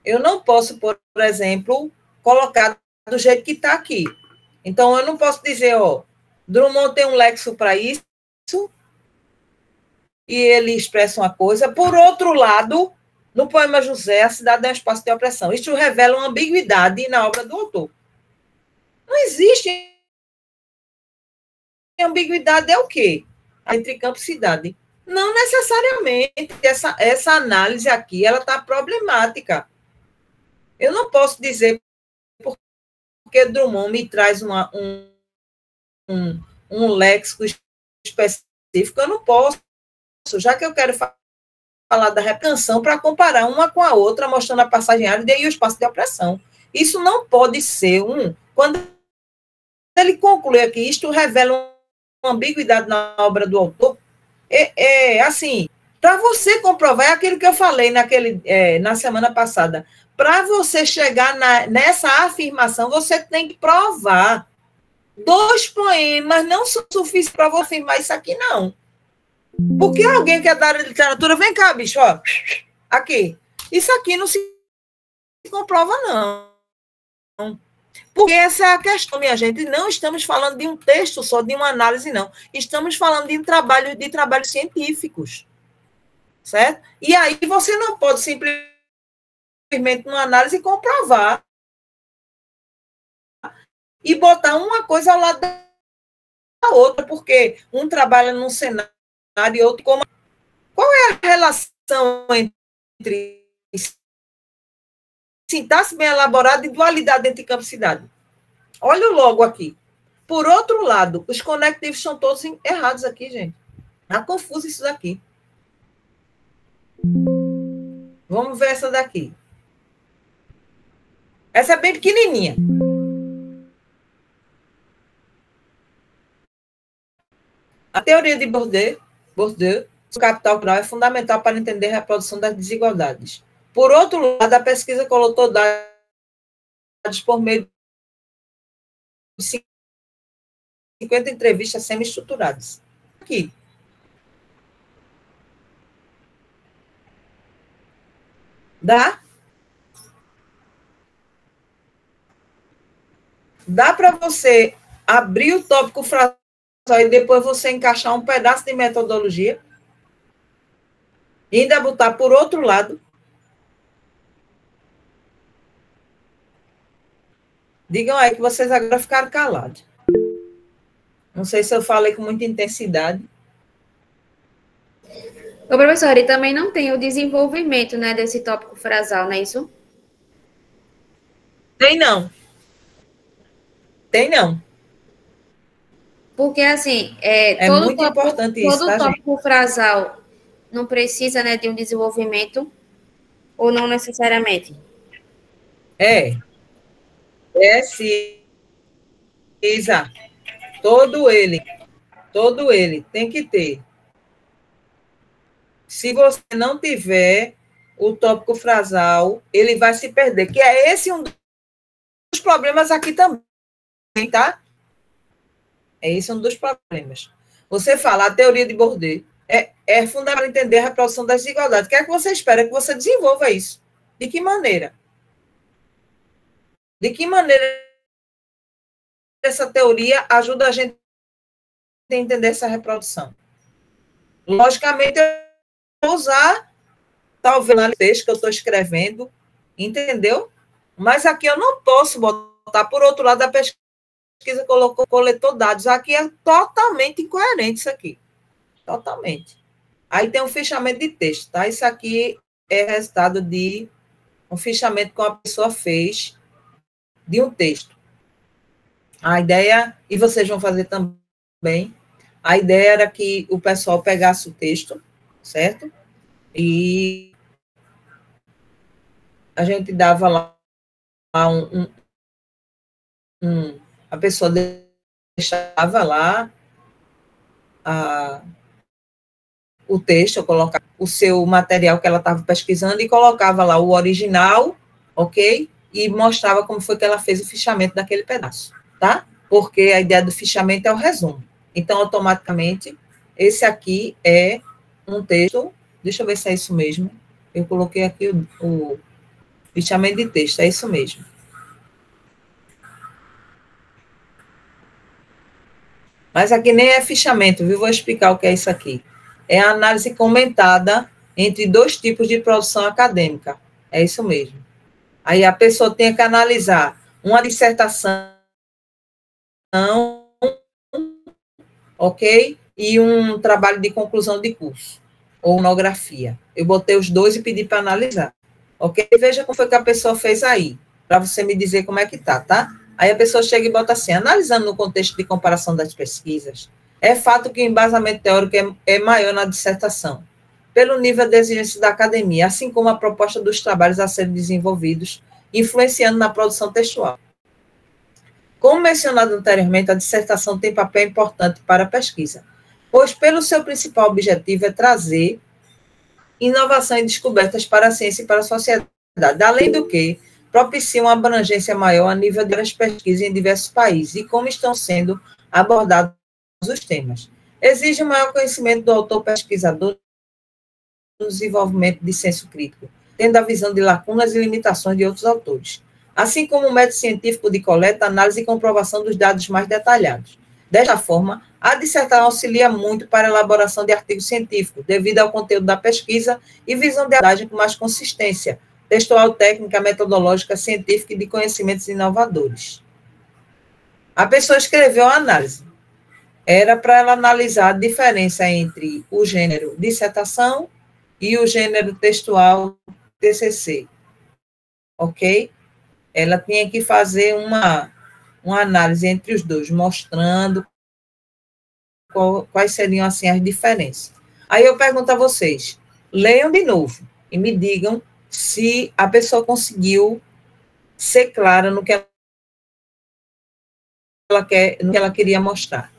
eu não posso, por exemplo, colocar do jeito que está aqui. Então, eu não posso dizer, ó, Drummond tem um léxico para isso, e ele expressa uma coisa. Por outro lado, no poema José, a cidade é um espaço de opressão. Isso revela uma ambiguidade na obra do autor. Não existe ambiguidade, é o quê? Entre campo e cidade. Não necessariamente. Essa análise aqui, ela está problemática. Eu não posso dizer porque Drummond me traz um léxico específico, eu não posso, já que eu quero falar da recanção para comparar uma com a outra, mostrando a passagem árida e o espaço de opressão. Isso não pode ser Quando ele conclui aqui, isto revela uma ambiguidade na obra do autor, assim, para você comprovar, é aquilo que eu falei na semana passada, para você chegar nessa afirmação, você tem que provar. 2 poemas não são suficientes para você afirmar isso aqui, não. Porque alguém que é da área de literatura, vem cá, bicho, ó, aqui. Isso aqui não se comprova, não. Porque essa é a questão, minha gente. Não estamos falando de um texto só, de uma análise, não. Estamos falando de trabalhos científicos. Certo? E aí você não pode simplesmente numa análise comprovar e botar uma coisa ao lado da outra, porque um trabalha num cenário e outro como... Qual é a relação entre sintaxe bem elaborada e dualidade entre campo e cidade? Olha logo aqui. Por outro lado, os conectivos são todos errados aqui, gente. Está confuso isso daqui. Vamos ver essa daqui. Essa é bem pequenininha. A teoria de Bourdieu, o capital cultural é fundamental para entender a reprodução das desigualdades. Por outro lado, a pesquisa coletou dados por meio de 50 entrevistas semi-estruturadas. Aqui. Dá? Dá para você abrir o tópico frasal e depois você encaixar um pedaço de metodologia e ainda botar por outro lado. Digam aí que vocês agora ficaram calados. Não sei se eu falei com muita intensidade. Ô, professor, e também não tem o desenvolvimento, né, desse tópico frasal, não é isso? Tem não. Tem não. Porque, assim, todo muito importante isso, todo tópico frasal não precisa, né, de um desenvolvimento, ou não necessariamente? É sim. Exato. Todo ele tem que ter. Se você não tiver o tópico frasal, ele vai se perder, que é esse um dos problemas aqui também, tá? É esse um dos problemas. Você fala, a teoria de Bourdieu é fundamental entender a reprodução das desigualdades. O que é que você espera? Que você desenvolva isso. De que maneira? De que maneira essa teoria ajuda a gente a entender essa reprodução? Logicamente, eu vou usar, talvez, no texto que eu estou escrevendo, entendeu? Mas aqui eu não posso botar, por outro lado, a pesquisa coletou dados. Aqui é totalmente incoerente isso aqui. Totalmente. Aí tem um fichamento de texto, tá? Isso aqui é resultado de um fichamento que uma pessoa fez de um texto. A ideia, e vocês vão fazer também, a ideia era que o pessoal pegasse o texto, certo? E a gente dava lá a pessoa deixava lá o texto, colocava o seu material que ela estava pesquisando e colocava lá o original, ok? E mostrava como foi que ela fez o fichamento daquele pedaço, tá? Porque a ideia do fichamento é o resumo. Então, automaticamente, esse aqui é um texto, deixa eu ver se é isso mesmo. Eu coloquei aqui o fichamento de texto, é isso mesmo. Mas aqui nem é fichamento, viu? Vou explicar o que é isso aqui. É a análise comentada entre dois tipos de produção acadêmica. É isso mesmo. Aí a pessoa tem que analisar uma dissertação, ok? E um trabalho de conclusão de curso, ou monografia. Eu botei os dois e pedi para analisar. Ok? Veja como foi que a pessoa fez aí, para você me dizer como é que tá? Aí a pessoa chega e bota assim, analisando no contexto de comparação das pesquisas, é fato que o embasamento teórico é maior na dissertação, pelo nível de exigência da academia, assim como a proposta dos trabalhos a serem desenvolvidos, influenciando na produção textual. Como mencionado anteriormente, a dissertação tem papel importante para a pesquisa, pois pelo seu principal objetivo é trazer inovação e descobertas para a ciência e para a sociedade, além do que propicia uma abrangência maior a nível das pesquisas em diversos países e como estão sendo abordados os temas. Exige um maior conhecimento do autor pesquisador no desenvolvimento de senso crítico, tendo a visão de lacunas e limitações de outros autores, assim como o método científico de coleta, análise e comprovação dos dados mais detalhados. Desta forma, a dissertação auxilia muito para a elaboração de artigos científicos, devido ao conteúdo da pesquisa e visão de abordagem com mais consistência, textual, técnica, metodológica, científica e de conhecimentos inovadores. A pessoa escreveu a análise. Era para ela analisar a diferença entre o gênero dissertação e o gênero textual TCC. Ok? Ela tinha que fazer uma análise entre os dois, mostrando quais seriam, assim, as diferenças. Aí eu pergunto a vocês, leiam de novo e me digam se a pessoa conseguiu ser clara no que ela queria mostrar.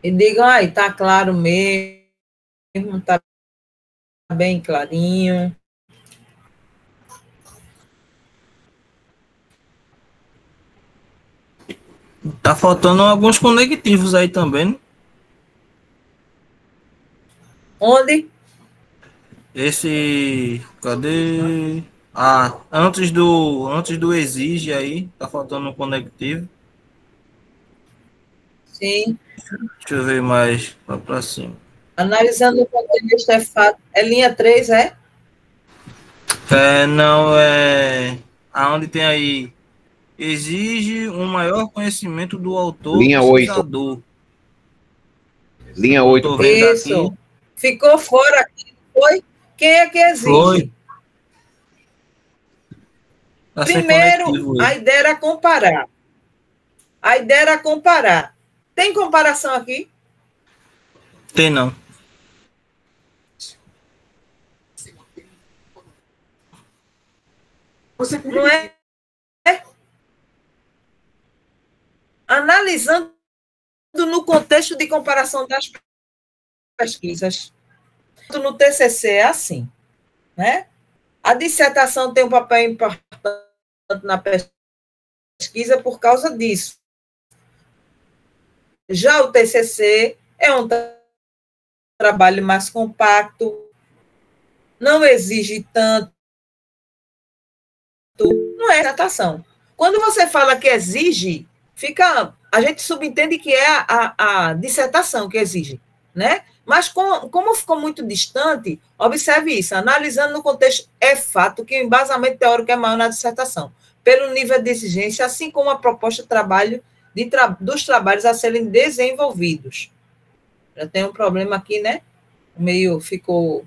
E digam aí, tá claro mesmo, tá bem clarinho. Tá faltando alguns conectivos aí também, né? Onde? Cadê? Antes do exige aí, tá faltando um conectivo. Sim. Deixa eu ver mais para cima. Analisando o contexto é fato. É linha 3, é? Não, aonde tem aí exige um maior conhecimento do autor Linha 8. pesquisador. Linha Eu 8. tô vendo Isso. aqui. Ficou fora aqui, foi? Quem é que exige? Foi. Tá Primeiro, a ideia era comparar. A ideia era comparar. Tem comparação aqui? Tem não. Não é? Analisando no contexto de comparação das pesquisas. No TCC é assim, né? A dissertação tem um papel importante na pesquisa por causa disso. Já o TCC é um trabalho mais compacto, não exige tanto, não é dissertação. Quando você fala que exige, a gente subentende que é a dissertação que exige, né? Mas como ficou muito distante, observe isso, analisando no contexto, é fato que o embasamento teórico é maior na dissertação, pelo nível de exigência, assim como a proposta de trabalho dos trabalhos a serem desenvolvidos. Já tem um problema aqui, né? Meio ficou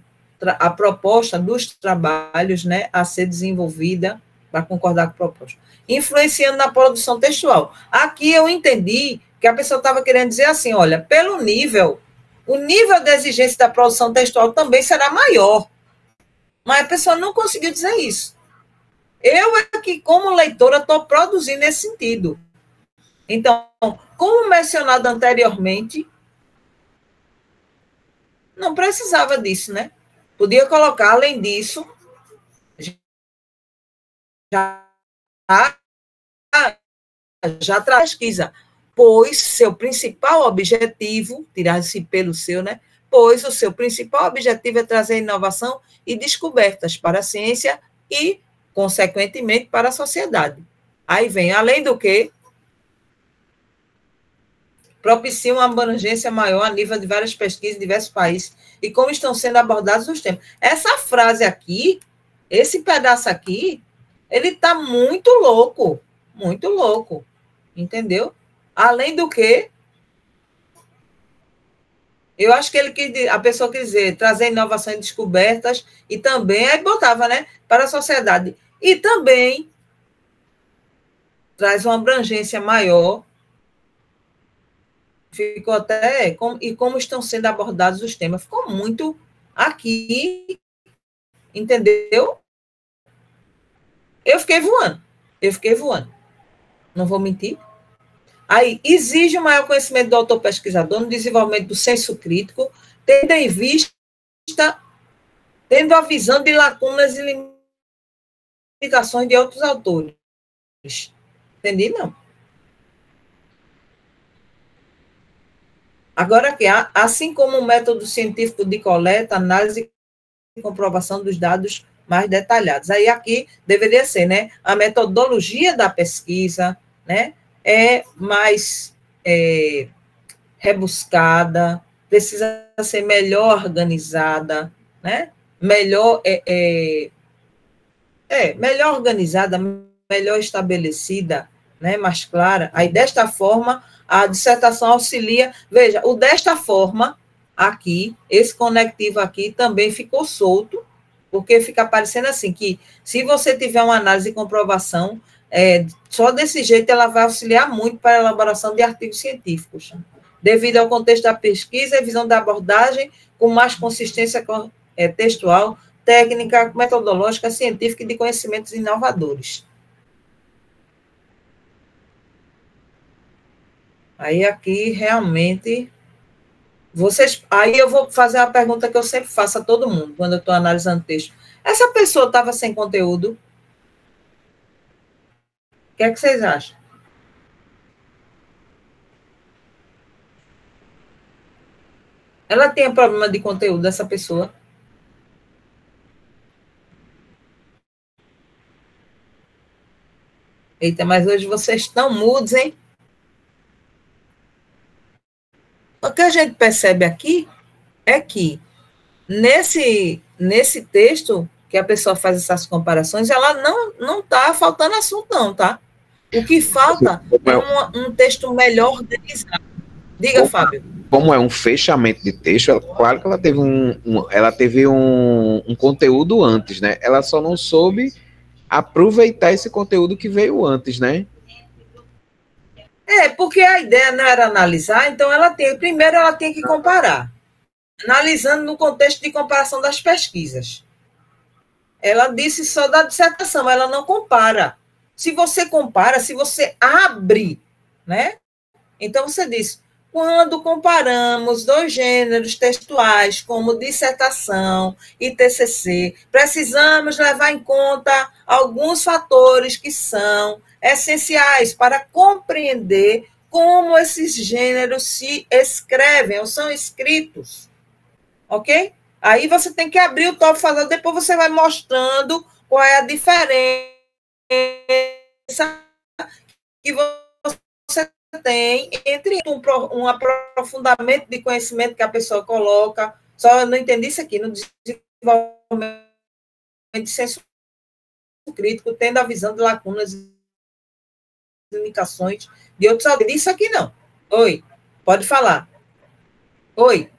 a proposta dos trabalhos, né, a ser desenvolvida para concordar com a proposta, influenciando na produção textual. Aqui eu entendi que a pessoa estava querendo dizer assim, olha, pelo nível, o nível de exigência da produção textual também será maior, mas a pessoa não conseguiu dizer isso. Eu aqui, como leitora, estou produzindo nesse sentido. Então, como mencionado anteriormente, não precisava disso, né? Podia colocar, além disso, já traz pesquisa, pois seu principal objetivo, tirar-se pelo seu, né? Pois o seu principal objetivo é trazer inovação e descobertas para a ciência e, consequentemente, para a sociedade. Aí vem, além do que, propicia uma abrangência maior a nível de várias pesquisas em diversos países e como estão sendo abordados os temas. Essa frase aqui, esse pedaço aqui, ele está muito louco, entendeu? Além do que, eu acho que a pessoa quer dizer, trazer inovação e descobertas e também, aí botava, né, para a sociedade. E também traz uma abrangência maior. Ficou até... E como estão sendo abordados os temas. Ficou muito aqui, entendeu? Eu fiquei voando. Não vou mentir. Aí, exige um maior conhecimento do autor pesquisador no desenvolvimento do senso crítico, tendo em vista, tendo a visão de lacunas e limitações de outros autores. Entendi? Não. Agora, assim como o método científico de coleta, análise e comprovação dos dados mais detalhados. Aí aqui deveria ser, né? A metodologia da pesquisa, né? É mais rebuscada, precisa ser melhor organizada, né? Melhor melhor organizada, melhor estabelecida, né? Mais clara. Aí desta forma a dissertação auxilia. Veja, o desta forma aqui, esse conectivo aqui também ficou solto, porque fica parecendo assim, que se você tiver uma análise e comprovação, só desse jeito ela vai auxiliar muito para a elaboração de artigos científicos, devido ao contexto da pesquisa e visão da abordagem com mais consistência textual, técnica, metodológica, científica e de conhecimentos inovadores. Aí aqui realmente Aí eu vou fazer uma pergunta que eu sempre faço a todo mundo, quando eu estou analisando texto. Essa pessoa estava sem conteúdo? O que é que vocês acham? Ela tem problema de conteúdo, essa pessoa? Eita, mas hoje vocês estão mudos, hein? O que a gente percebe aqui é que nesse texto que a pessoa faz essas comparações, ela não está faltando assunto, não, tá? O que falta é um texto melhor organizado. Diga, Fábio. Como é um fechamento de texto, claro que ela teve um conteúdo antes, né? Ela só não soube aproveitar esse conteúdo que veio antes, né? Porque a ideia não era analisar, então primeiro ela tem que comparar, analisando no contexto de comparação das pesquisas. Ela disse só da dissertação, ela não compara. Se você compara, se você abre, né? Então você diz, quando comparamos dois gêneros textuais, como dissertação e TCC, precisamos levar em conta alguns fatores que são essenciais para compreender como esses gêneros se escrevem ou são escritos. Ok? Aí você tem que abrir o tópico falando, depois você vai mostrando qual é a diferença que você tem entre um aprofundamento de conhecimento que a pessoa coloca, só eu não entendi isso aqui, no desenvolvimento de senso crítico, tendo a visão de lacunas e limitações de outros autores. Isso aqui não. Oi, pode falar. Oi.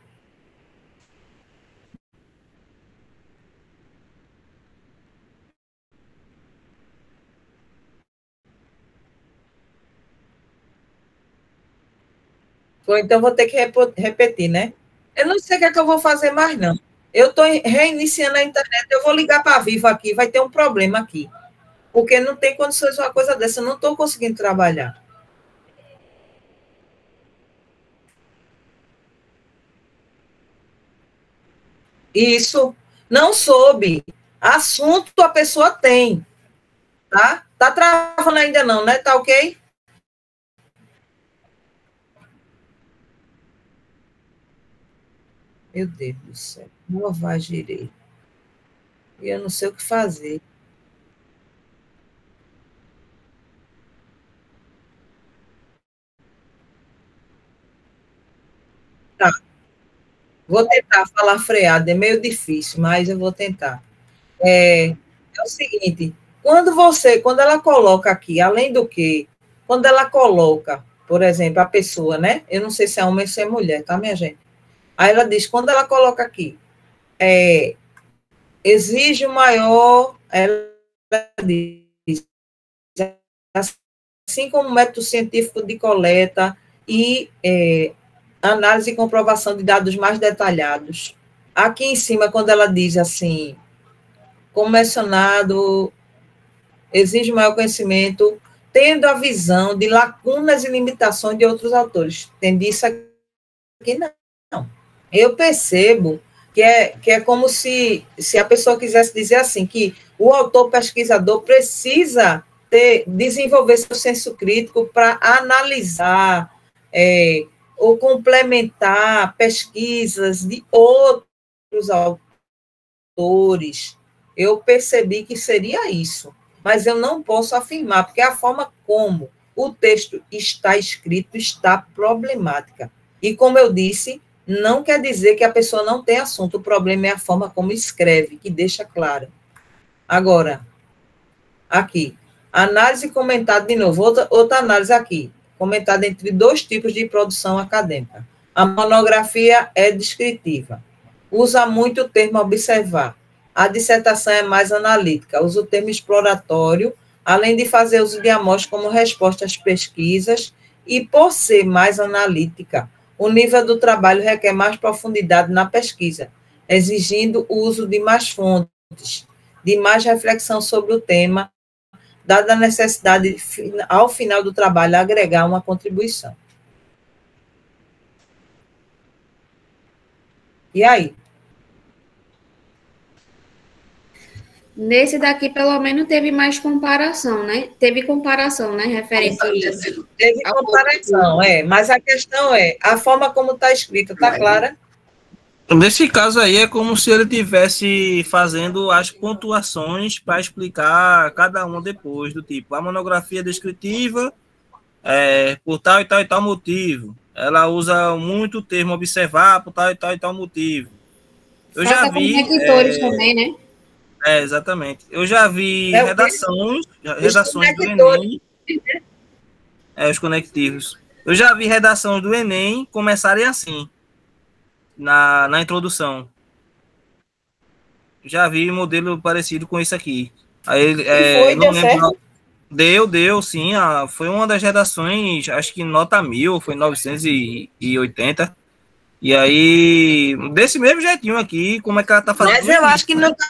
Então, vou ter que repetir, né? Eu não sei o que é que eu vou fazer mais, não. Eu estou reiniciando a internet, eu vou ligar para a Vivo aqui, vai ter um problema aqui. Porque não tem condições de uma coisa dessa, eu não estou conseguindo trabalhar. Isso, não soube. Assunto a pessoa tem, tá? Tá travando ainda não, né? Tá ok? Meu Deus do céu, não vai girei. E eu não sei o que fazer. Tá. Vou tentar falar freado, é meio difícil, mas eu vou tentar. É o seguinte, quando ela coloca aqui, além do que, quando ela coloca, por exemplo, a pessoa, né? Eu não sei se é homem ou se é mulher, tá, minha gente? Aí ela diz, quando ela coloca aqui, exige o maior, ela diz, assim como método científico de coleta e análise e comprovação de dados mais detalhados. Aqui em cima, quando ela diz assim, como mencionado, exige maior conhecimento, tendo a visão de lacunas e limitações de outros autores. Entendi isso aqui? Não. Eu percebo que é como se a pessoa quisesse dizer assim, que o autor pesquisador precisa desenvolver seu senso crítico para analisar ou complementar pesquisas de outros autores. Eu percebi que seria isso, mas eu não posso afirmar, porque a forma como o texto está escrito está problemática. E, como eu disse, não quer dizer que a pessoa não tem assunto, o problema é a forma como escreve, que deixa claro. Agora, aqui, análise comentada, de novo, outra análise aqui, comentada entre dois tipos de produção acadêmica. A monografia é descritiva, usa muito o termo observar. A dissertação é mais analítica, usa o termo exploratório, além de fazer uso de amostras como resposta às pesquisas, e por ser mais analítica, o nível do trabalho requer mais profundidade na pesquisa, exigindo o uso de mais fontes, de mais reflexão sobre o tema, dada a necessidade de, ao final do trabalho, agregar uma contribuição. E aí? Nesse daqui, pelo menos, teve mais comparação, né? Teve comparação, né? Referente Teve comparação, mas a questão é, a forma como está escrito, está clara? Nesse caso aí, é como se ele estivesse fazendo as pontuações para explicar cada uma depois, do tipo, a monografia descritiva, por tal e tal e tal motivo. Ela usa muito o termo observar por tal e tal motivo. Eu já vi... conectores também, né? Exatamente. Eu já vi redações do Enem. Os conectivos. Eu já vi redações do Enem começarem assim, na introdução. Já vi modelo parecido com isso aqui. Aí, deu certo? Deu, sim. Foi uma das redações, acho que nota 1000, foi 980. E aí, desse mesmo jeitinho aqui, como é que ela tá fazendo? Mas eu acho que não tá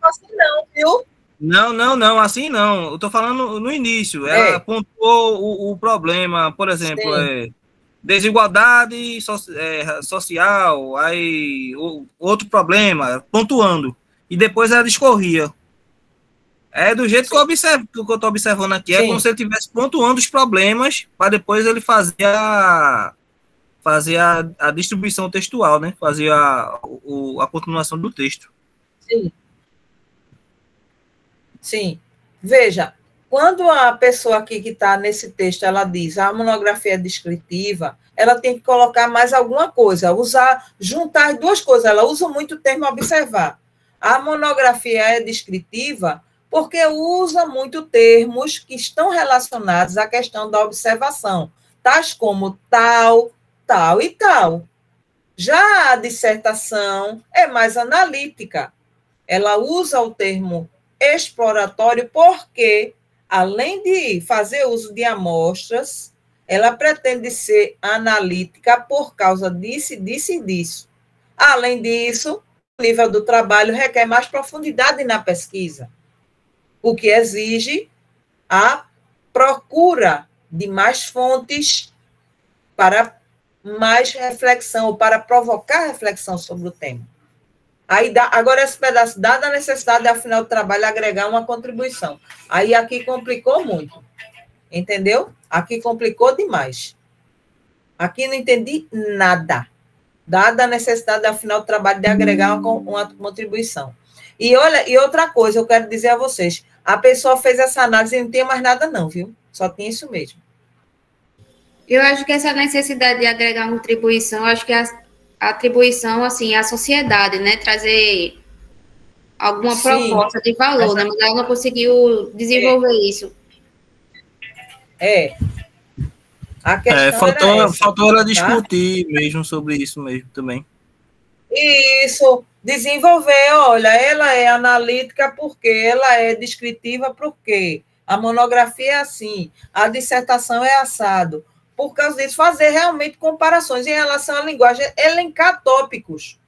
assim não, viu? Não, assim não. Eu tô falando no início. Ela pontuou o problema, por exemplo, desigualdade social, aí outro problema, pontuando. E depois ela discorria. É do jeito que eu estou observando aqui, é como se ele estivesse pontuando os problemas para depois ele fazer a distribuição textual, né? Fazer a continuação do texto. Sim. Veja, quando a pessoa aqui que está nesse texto, ela diz a monografia descritiva, ela tem que colocar mais alguma coisa, juntar as duas coisas. Ela usa muito o termo observar. A monografia é descritiva porque usa muito termos que estão relacionados à questão da observação, tais como tal, tal e tal. Já a dissertação é mais analítica. Ela usa o termo exploratório porque, além de fazer uso de amostras, ela pretende ser analítica por causa disso, disso e disso. Além disso, o nível do trabalho requer mais profundidade na pesquisa, o que exige a procura de mais fontes para mais reflexão, ou para provocar reflexão sobre o tema. Aí agora esse pedaço, dada a necessidade de, ao final do trabalho, agregar uma contribuição. Aí aqui complicou muito. Entendeu? Aqui complicou demais. Aqui não entendi nada. Dada a necessidade, ao final do trabalho, de agregar uma contribuição. E olha, e outra coisa, eu quero dizer a vocês, a pessoa fez essa análise e não tinha mais nada não, viu? Só tinha isso mesmo. Eu acho que essa necessidade de agregar uma contribuição, eu acho que a atribuição, assim, à sociedade, né? Trazer alguma proposta de valor, né? Mas ela não conseguiu desenvolver isso. A questão faltou ela discutir mesmo sobre isso mesmo também. Isso, desenvolver, olha, ela é analítica porque ela é descritiva porque a monografia é assim, a dissertação é assado. Por causa disso, fazer realmente comparações em relação à linguagem, elencar tópicos,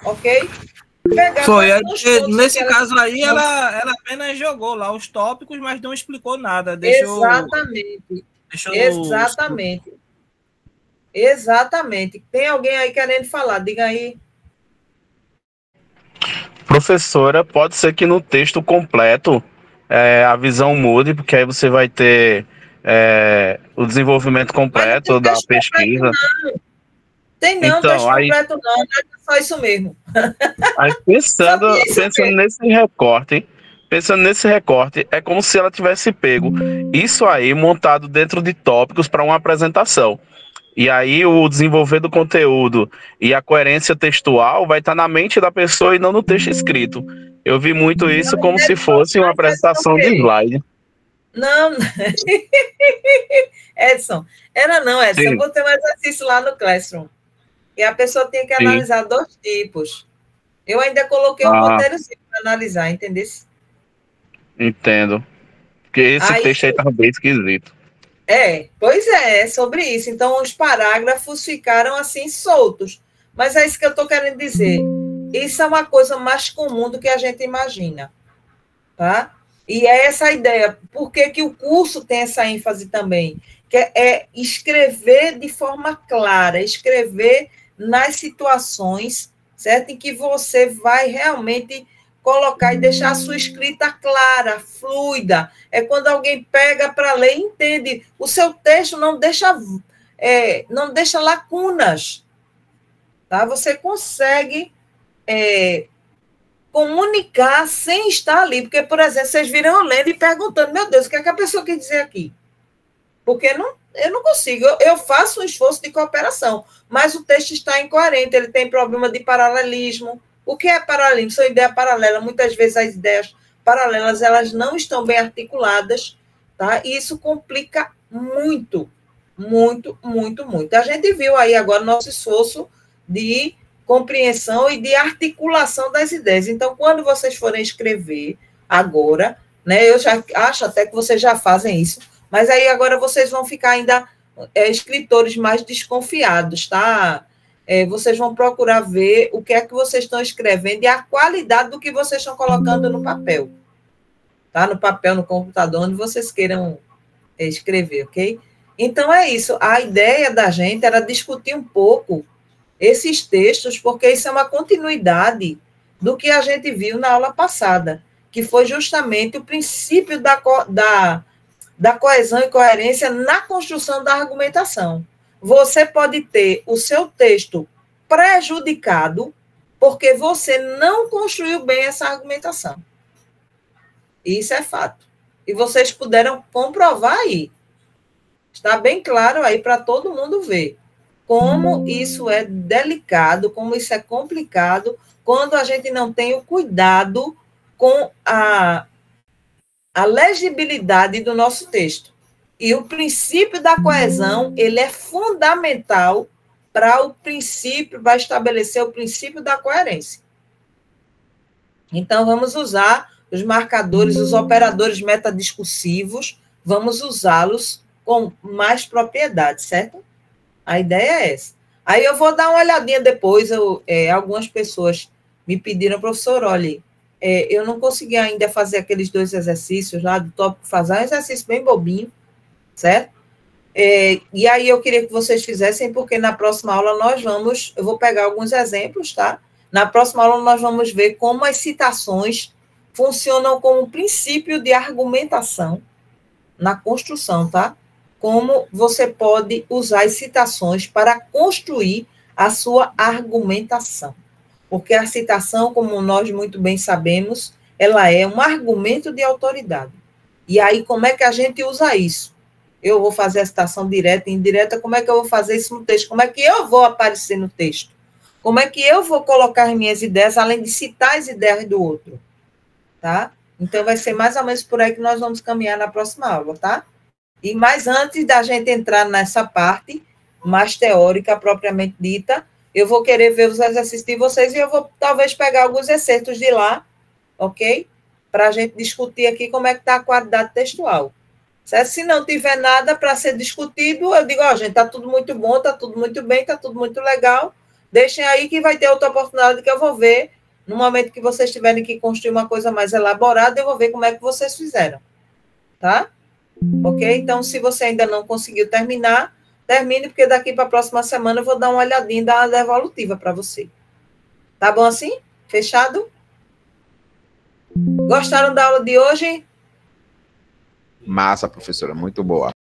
ok? Foi, nesse caso aí, ela apenas jogou lá os tópicos, mas não explicou nada. Exatamente. Tem alguém aí querendo falar? Diga aí. Professora, pode ser que no texto completo a visão mude, porque aí você vai ter o desenvolvimento completo da pesquisa. Tem não, então, texto completo não, é só isso mesmo. Aí pensando nesse recorte, é como se ela tivesse pego isso aí montado dentro de tópicos para uma apresentação. E aí o desenvolver do conteúdo e a coerência textual vai estar na mente da pessoa e não no texto escrito. Eu vi muito isso como se fosse uma apresentação de slide. Não, Edson, Edson, eu botei um exercício lá no Classroom. E a pessoa tem que analisar dois tipos. Eu ainda coloquei um roteirozinho para analisar, entendeu? Entendo. Porque esse texto aí estava bem esquisito. Pois é sobre isso. Então, os parágrafos ficaram assim soltos. Mas é isso que eu estou querendo dizer. Isso é uma coisa mais comum do que a gente imagina. Tá? E é essa a ideia. Por que o curso tem essa ênfase também? Que é escrever de forma clara, escrever nas situações certo? Em que você vai realmente colocar e deixar a sua escrita clara, fluida. É quando alguém pega para ler e entende. O seu texto não deixa lacunas. Tá? Você consegue comunicar sem estar ali. Porque, por exemplo, vocês viram eu lendo e perguntando, meu Deus, o que é que a pessoa quer dizer aqui? Porque eu não consigo. Eu faço um esforço de cooperação, mas o texto está incoerente, ele tem problema de paralelismo. O que é paralelismo? São ideias paralelas. Muitas vezes as ideias paralelas elas não estão bem articuladas, tá? E isso complica muito, muito, muito, muito. A gente viu aí agora o nosso esforço de compreensão e de articulação das ideias. Então, quando vocês forem escrever agora, né, eu já acho até que vocês já fazem isso, mas aí agora vocês vão ficar ainda escritores mais desconfiados, tá? Vocês vão procurar ver o que é que vocês estão escrevendo e a qualidade do que vocês estão colocando no papel. Tá? No papel, no computador, onde vocês queiram escrever, ok? Então, é isso. A ideia da gente era discutir um pouco esses textos, porque isso é uma continuidade do que a gente viu na aula passada, que foi justamente o princípio da coesão e coerência na construção da argumentação. Você pode ter o seu texto prejudicado porque você não construiu bem essa argumentação. Isso é fato. E vocês puderam comprovar aí. Está bem claro aí para todo mundo ver como isso é delicado, como isso é complicado, quando a gente não tem o cuidado com a legibilidade do nosso texto. E o princípio da coesão, ele é fundamental para estabelecer o princípio da coerência. Então, vamos usar os marcadores, os operadores metadiscursivos, vamos usá-los com mais propriedade, certo? A ideia é essa. Aí eu vou dar uma olhadinha depois, algumas pessoas me pediram, professor, olha, eu não consegui ainda fazer aqueles 2 exercícios lá do tópico fazer, um exercício bem bobinho, certo? E aí eu queria que vocês fizessem, porque na próxima aula eu vou pegar alguns exemplos, tá? Na próxima aula nós vamos ver como as citações funcionam como princípio de argumentação na construção, tá? Como você pode usar as citações para construir a sua argumentação. Porque a citação, como nós muito bem sabemos, ela é um argumento de autoridade. E aí, como é que a gente usa isso? Eu vou fazer a citação direta e indireta, como é que eu vou fazer isso no texto? Como é que eu vou aparecer no texto? Como é que eu vou colocar as minhas ideias, além de citar as ideias do outro? Tá? Então, vai ser mais ou menos por aí que nós vamos caminhar na próxima aula, tá? E mais antes da gente entrar nessa parte mais teórica, propriamente dita, eu vou querer ver os exercícios de vocês e eu vou talvez pegar alguns excertos de lá, ok? Para a gente discutir aqui como é que está a qualidade textual. Certo? Se não tiver nada para ser discutido, eu digo, gente, está tudo muito bom, está tudo muito bem, está tudo muito legal, deixem aí que vai ter outra oportunidade que eu vou ver, no momento que vocês tiverem que construir uma coisa mais elaborada, eu vou ver como é que vocês fizeram, tá? Ok? Então, se você ainda não conseguiu terminar, termine, porque daqui para a próxima semana eu vou dar uma olhadinha da devolutiva para você. Tá bom assim? Fechado? Gostaram da aula de hoje? Massa, professora, muito boa.